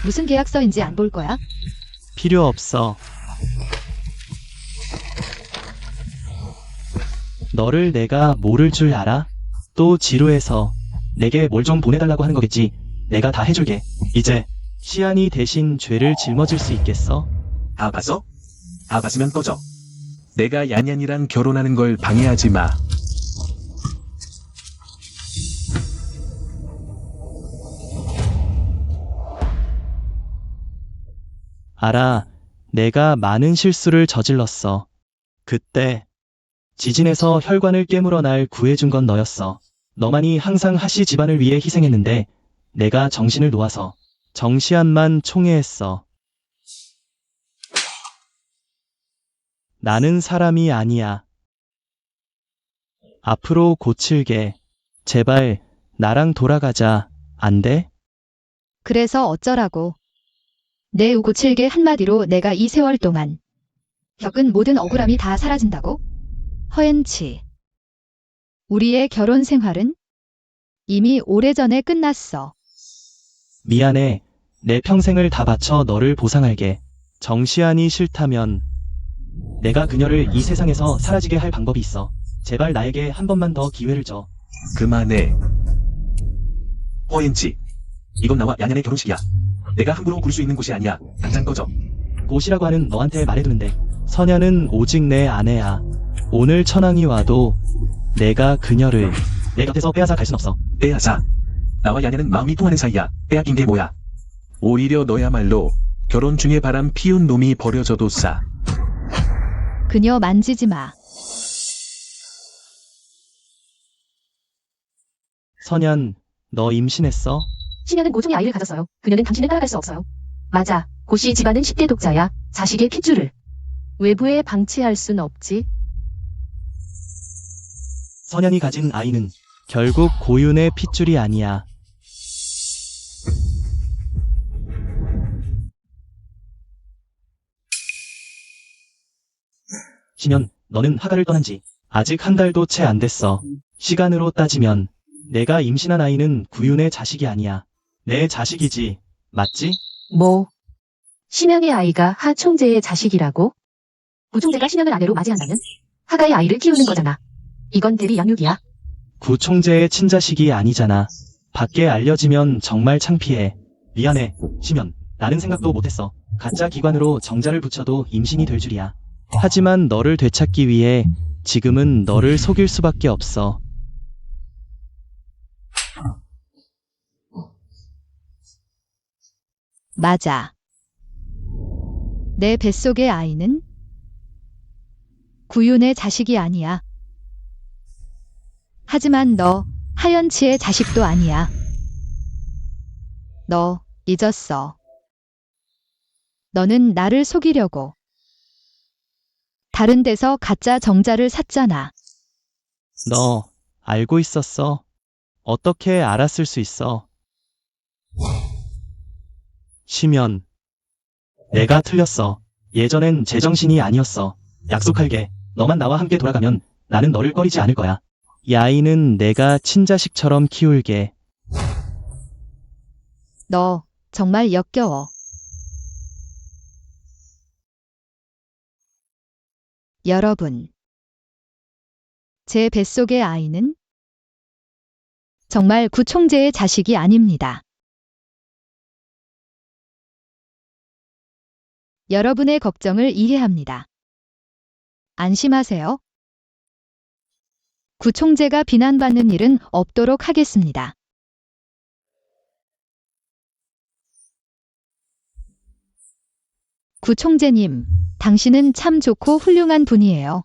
무슨 계약서인지 안 볼 거야? 필요 없어. 너를 내가 모를 줄 알아? 또 지루해서 내게 뭘 좀 보내달라고 하는 거겠지. 내가 다 해줄게. 이제 시안이 대신 죄를 짊어질 수 있겠어? 다 봤어? 다 봤으면 꺼져. 내가 얀얀이랑 결혼하는 걸 방해하지 마. 알아. 내가 많은 실수를 저질렀어. 그때 지진에서 혈관을 깨물어 날 구해준 건 너였어. 너만이 항상 하씨 집안을 위해 희생했는데 내가 정신을 놓아서 정시안만 총애했어. 나는 사람이 아니야. 앞으로 고칠게. 제발 나랑 돌아가자. 안 돼? 그래서 어쩌라고. 내 우고칠게 한마디로 내가 이 세월 동안 겪은 모든 억울함이 다 사라진다고? 허엔치. 우리의 결혼 생활은 이미 오래전에 끝났어. 미안해. 내 평생을 다 바쳐 너를 보상할게. 정시안이 싫다면 내가 그녀를 이 세상에서 사라지게 할 방법이 있어. 제발 나에게 한 번만 더 기회를 줘. 그만해. 허엔치. 이건 나와 얀얀의 결혼식이야. 내가 함부로 굴 수 있는 곳이 아니야. 당장 꺼져. 꽃이라고 하는 너한테 말해두는데 선야는 오직 내 아내야. 오늘 천왕이 와도 내가 그녀를 내 곁에서 빼앗아 갈 순 없어. 빼앗아. 나와 얀얀은 마음이 통하는 사이야. 빼앗긴 게 뭐야. 오히려 너야말로 결혼 중에 바람 피운 놈이 버려져도 싸. 그녀 만지지 마. 선연, 너 임신했어? 신현은 모종의 아이를 가졌어요. 그녀는 당신을 따라갈 수 없어요. 맞아. 고씨 집안은 10대 독자야. 자식의 핏줄을 외부에 방치할 순 없지. 선연이 가진 아이는 결국 고윤의 핏줄이 아니야. 신현, 너는 하가를 떠난 지 아직 한 달도 채 안 됐어. 시간으로 따지면 내가 임신한 아이는 구윤의 자식이 아니야. 내 자식이지. 맞지? 뭐? 심양의 아이가 하 총재의 자식이라고? 부총재가 심양을 아내로 맞이한다면 하가의 아이를 키우는 거잖아. 이건 대리 양육이야. 구총재의 친자식이 아니잖아. 밖에 알려지면 정말 창피해. 미안해, 심연. 나는 생각도 못했어. 가짜 기관으로 정자를 붙여도 임신이 될 줄이야. 하지만 너를 되찾기 위해 지금은 너를 속일 수밖에 없어. 맞아. 내 뱃속의 아이는 구윤의 자식이 아니야. 하지만 너 하연치의 자식도 아니야. 너 잊었어. 너는 나를 속이려고 다른 데서 가짜 정자를 샀잖아. 너 알고 있었어? 어떻게 알았을 수 있어? 심연. 내가 틀렸어. 예전엔 제정신이 아니었어. 약속할게. 너만 나와 함께 돌아가면 나는 너를 꺼리지 않을 거야. 이 아이는 내가 친자식처럼 키울게. 너 정말 역겨워. 여러분, 제 뱃속의 아이는 정말 구총재의 자식이 아닙니다. 여러분의 걱정을 이해합니다. 안심하세요. 구총재가 비난받는 일은 없도록 하겠습니다. 구총재님, 당신은 참 좋고 훌륭한 분이에요.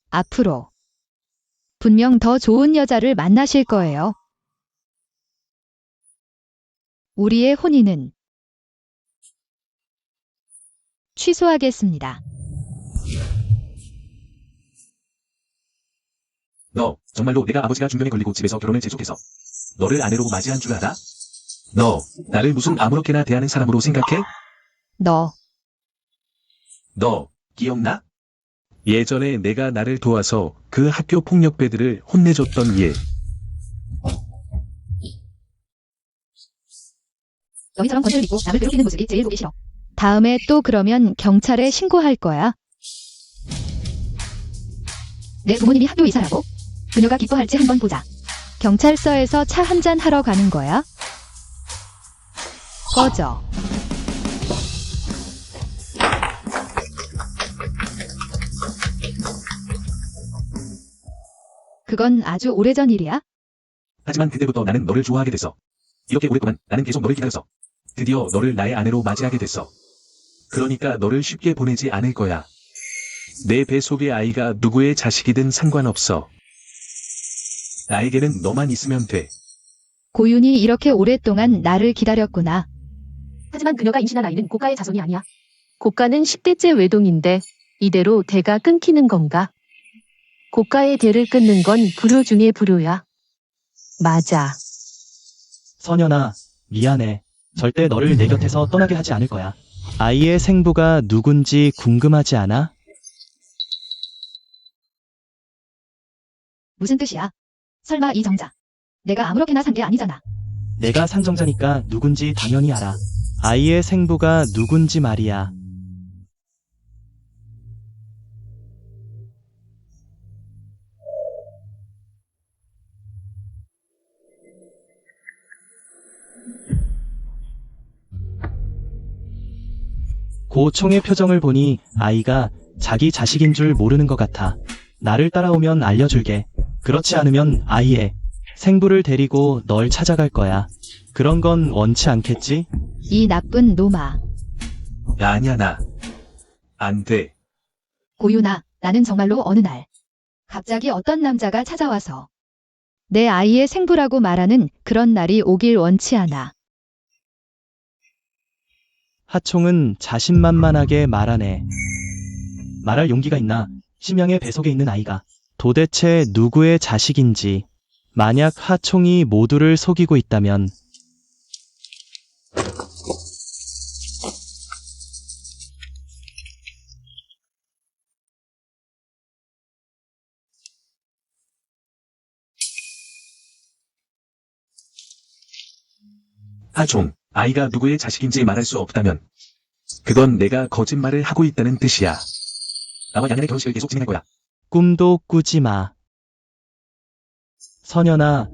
앞으로 분명 더 좋은 여자를 만나실 거예요. 우리의 혼인은 취소하겠습니다. 너 정말로 내가 아버지가 중병에 걸리고 집에서 결혼을 재촉해서 너를 아내로 맞이한 줄 알아? 너 나를 무슨 아무렇게나 대하는 사람으로 생각해? 너 너 기억나? 예전에 내가 나를 도와서 그 학교 폭력배들을 혼내줬던 얘. 너희처럼 건설을 믿고 남을 괴롭히는 모습이 제일 보기 싫어. 다음에 또 그러면 경찰에 신고할 거야. 내 부모님이 학교 이사라고? 그녀가 기뻐할지 한번 보자. 경찰서에서 차 한잔 하러 가는 거야? 꺼져. 그건 아주 오래전 일이야? 하지만 그때부터 나는 너를 좋아하게 됐어. 이렇게 오랫동안 나는 계속 너를 기다렸어. 드디어 너를 나의 아내로 맞이하게 됐어. 그러니까 너를 쉽게 보내지 않을 거야. 내 뱃속의 아이가 누구의 자식이든 상관없어. 나에게는 너만 있으면 돼. 고윤이 이렇게 오랫동안 나를 기다렸구나. 하지만 그녀가 임신한 아이는 고가의 자손이 아니야. 고가는 10대째 외동인데 이대로 대가 끊기는 건가? 고가의 대를 끊는 건 불효 중의 불효야. 맞아. 선연아, 미안해. 절대 너를 내 곁에서 떠나게 하지 않을 거야. 아이의 생부가 누군지 궁금하지 않아? 무슨 뜻이야? 설마 이 정자. 내가 아무렇게나 산 게 아니잖아. 내가 산정자니까 누군지 당연히 알아. 아이의 생부가 누군지 말이야. 고총의 표정을 보니 아이가 자기 자식인 줄 모르는 것 같아. 나를 따라오면 알려줄게. 그렇지 않으면 아이의 생부를 데리고 널 찾아갈 거야. 그런 건 원치 않겠지? 이 나쁜 놈아. 아니야, 나. 안 돼. 고윤아, 나는 정말로 어느 날 갑자기 어떤 남자가 찾아와서 내 아이의 생부라고 말하는 그런 날이 오길 원치 않아. 하총은 자신만만하게 말하네. 말할 용기가 있나? 심양의 뱃속에 있는 아이가 도대체 누구의 자식인지. 만약 하총이 모두를 속이고 있다면 하총, 아이가 누구의 자식인지 말할 수 없다면 그건 내가 거짓말을 하고 있다는 뜻이야. 나와 양현의 결혼식을 계속 진행할 거야. 꿈도 꾸지 마. 선연아,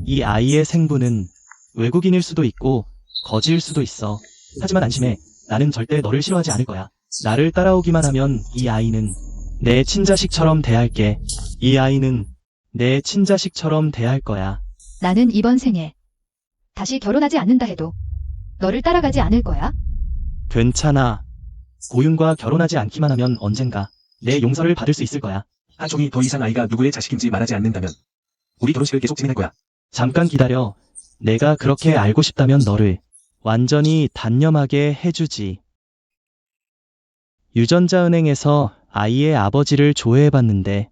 이 아이의 생부는 외국인일 수도 있고 거지일 수도 있어. 하지만 안심해. 나는 절대 너를 싫어하지 않을 거야. 나를 따라오기만 하면 이 아이는 내 친자식처럼 대할게. 이 아이는 내 친자식처럼 대할 거야. 나는 이번 생에 다시 결혼하지 않는다 해도 너를 따라가지 않을 거야. 괜찮아. 고윤과 결혼하지 않기만 하면 언젠가 내 용서를 받을 수 있을 거야. 하총이 더 이상 아이가 누구의 자식인지 말하지 않는다면 우리 결혼식을 계속 진행할 거야. 잠깐 기다려. 내가 그렇게 알고 싶다면 너를 완전히 단념하게 해주지. 유전자은행에서 아이의 아버지를 조회해봤는데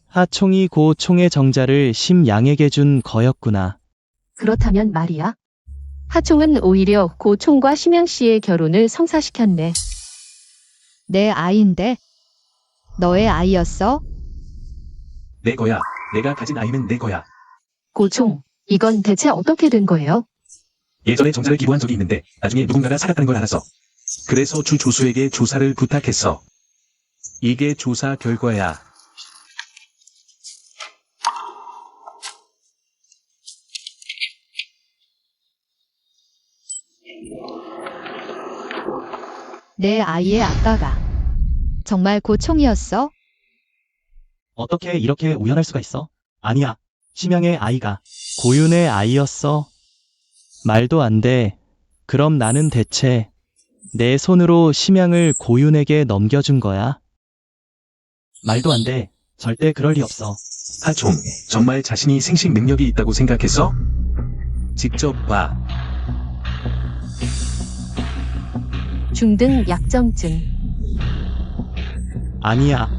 하총이 고총의 정자를 심양에게 준 거였구나. 그렇다면 말이야. 하총은 오히려 고총과 심양 씨의 결혼을 성사시켰네. 내 아이인데 너의 아이였어? 내 거야. 내가 가진 아이는 내 거야. 고총, 이건 대체 어떻게 된 거예요? 예전에 정자를 기부한 적이 있는데 나중에 누군가가 사갔다는 걸 알았어. 그래서 주 조수에게 조사를 부탁했어. 이게 조사 결과야. 내 아이의 아빠가 정말 고총이었어? 어떻게 이렇게 우연할 수가 있어? 아니야. 심양의 아이가 고윤의 아이였어. 말도 안 돼. 그럼 나는 대체 내 손으로 심양을 고윤에게 넘겨준 거야? 말도 안 돼. 절대 그럴 리 없어. 하총, 정말 자신이 생식 능력이 있다고 생각했어? 직접 봐. 중등 약정증. 아니야.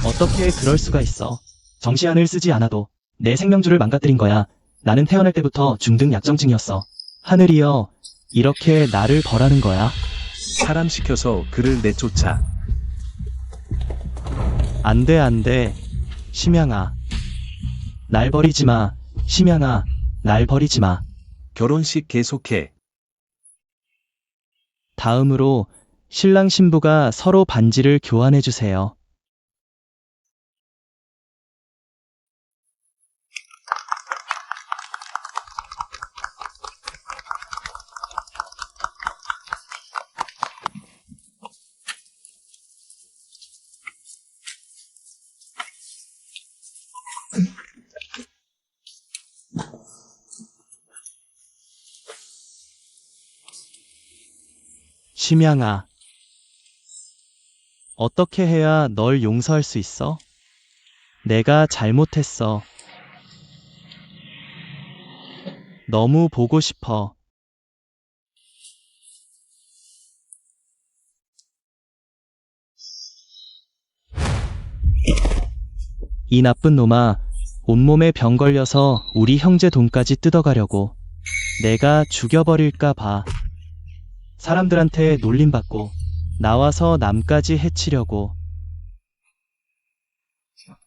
어떻게 그럴 수가 있어. 정시안을 쓰지 않아도 내 생명줄을 망가뜨린 거야. 나는 태어날 때부터 중등 약정증이었어. 하늘이여, 이렇게 나를 벌하는 거야? 사람 시켜서 그를 내쫓아. 안 돼, 안 돼. 심양아. 날 버리지 마. 심양아, 날 버리지 마. 결혼식 계속해. 다음으로 신랑 신부가 서로 반지를 교환해 주세요. 심양아, 어떻게 해야 널 용서할 수 있어? 내가 잘못했어. 너무 보고 싶어. 이 나쁜 놈아, 온몸에 병 걸려서 우리 형제 돈까지 뜯어가려고. 내가 죽여버릴까 봐. 사람들한테 놀림받고 나와서 남까지 해치려고.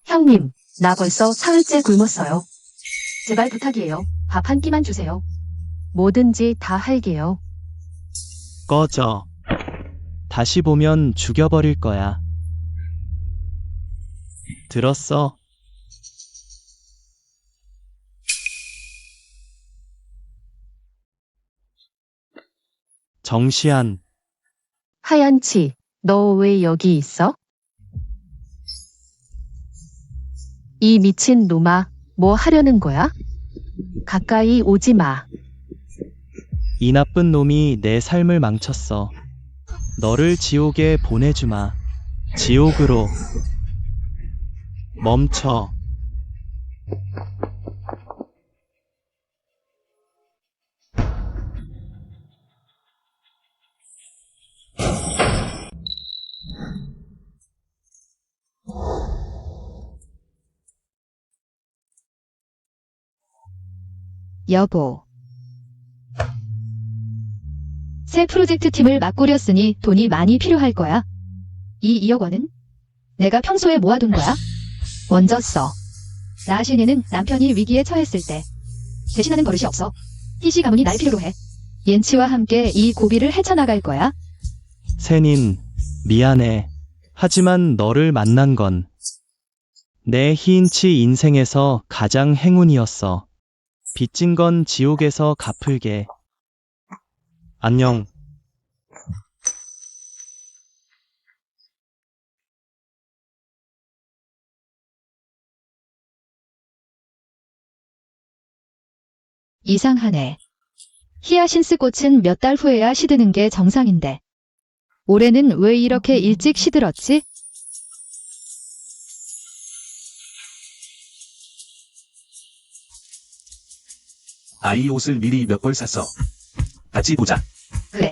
형님, 나 벌써 사흘째 굶었어요. 제발 부탁이에요. 밥 한 끼만 주세요. 뭐든지 다 할게요. 꺼져. 다시 보면 죽여버릴 거야. 들었어? 정시안, 하얀치, 너 왜 여기 있어? 이 미친 놈아, 뭐 하려는 거야? 가까이 오지 마. 이 나쁜 놈이 내 삶을 망쳤어. 너를 지옥에 보내주마. 지옥으로. 멈춰. 여보. 새 프로젝트 팀을 막 꾸렸으니 돈이 많이 필요할 거야. 이 2억 원은 내가 평소에 모아둔 거야. 먼저 써. 나 신이는 남편이 위기에 처했을 때 대신하는 버릇이 없어. 희시 가문이 날 필요로 해. 옌치와 함께 이 고비를 헤쳐나갈 거야. 세닌, 미안해. 하지만 너를 만난 건 내 희인치 인생에서 가장 행운이었어. 빚진 건 지옥에서 갚을게. 안녕. 이상하네. 히아신스 꽃은 몇 달 후에야 시드는 게 정상인데. 올해는 왜 이렇게 일찍 시들었지? 아이 옷을 미리 몇 벌 샀어. 같이 보자. 그래.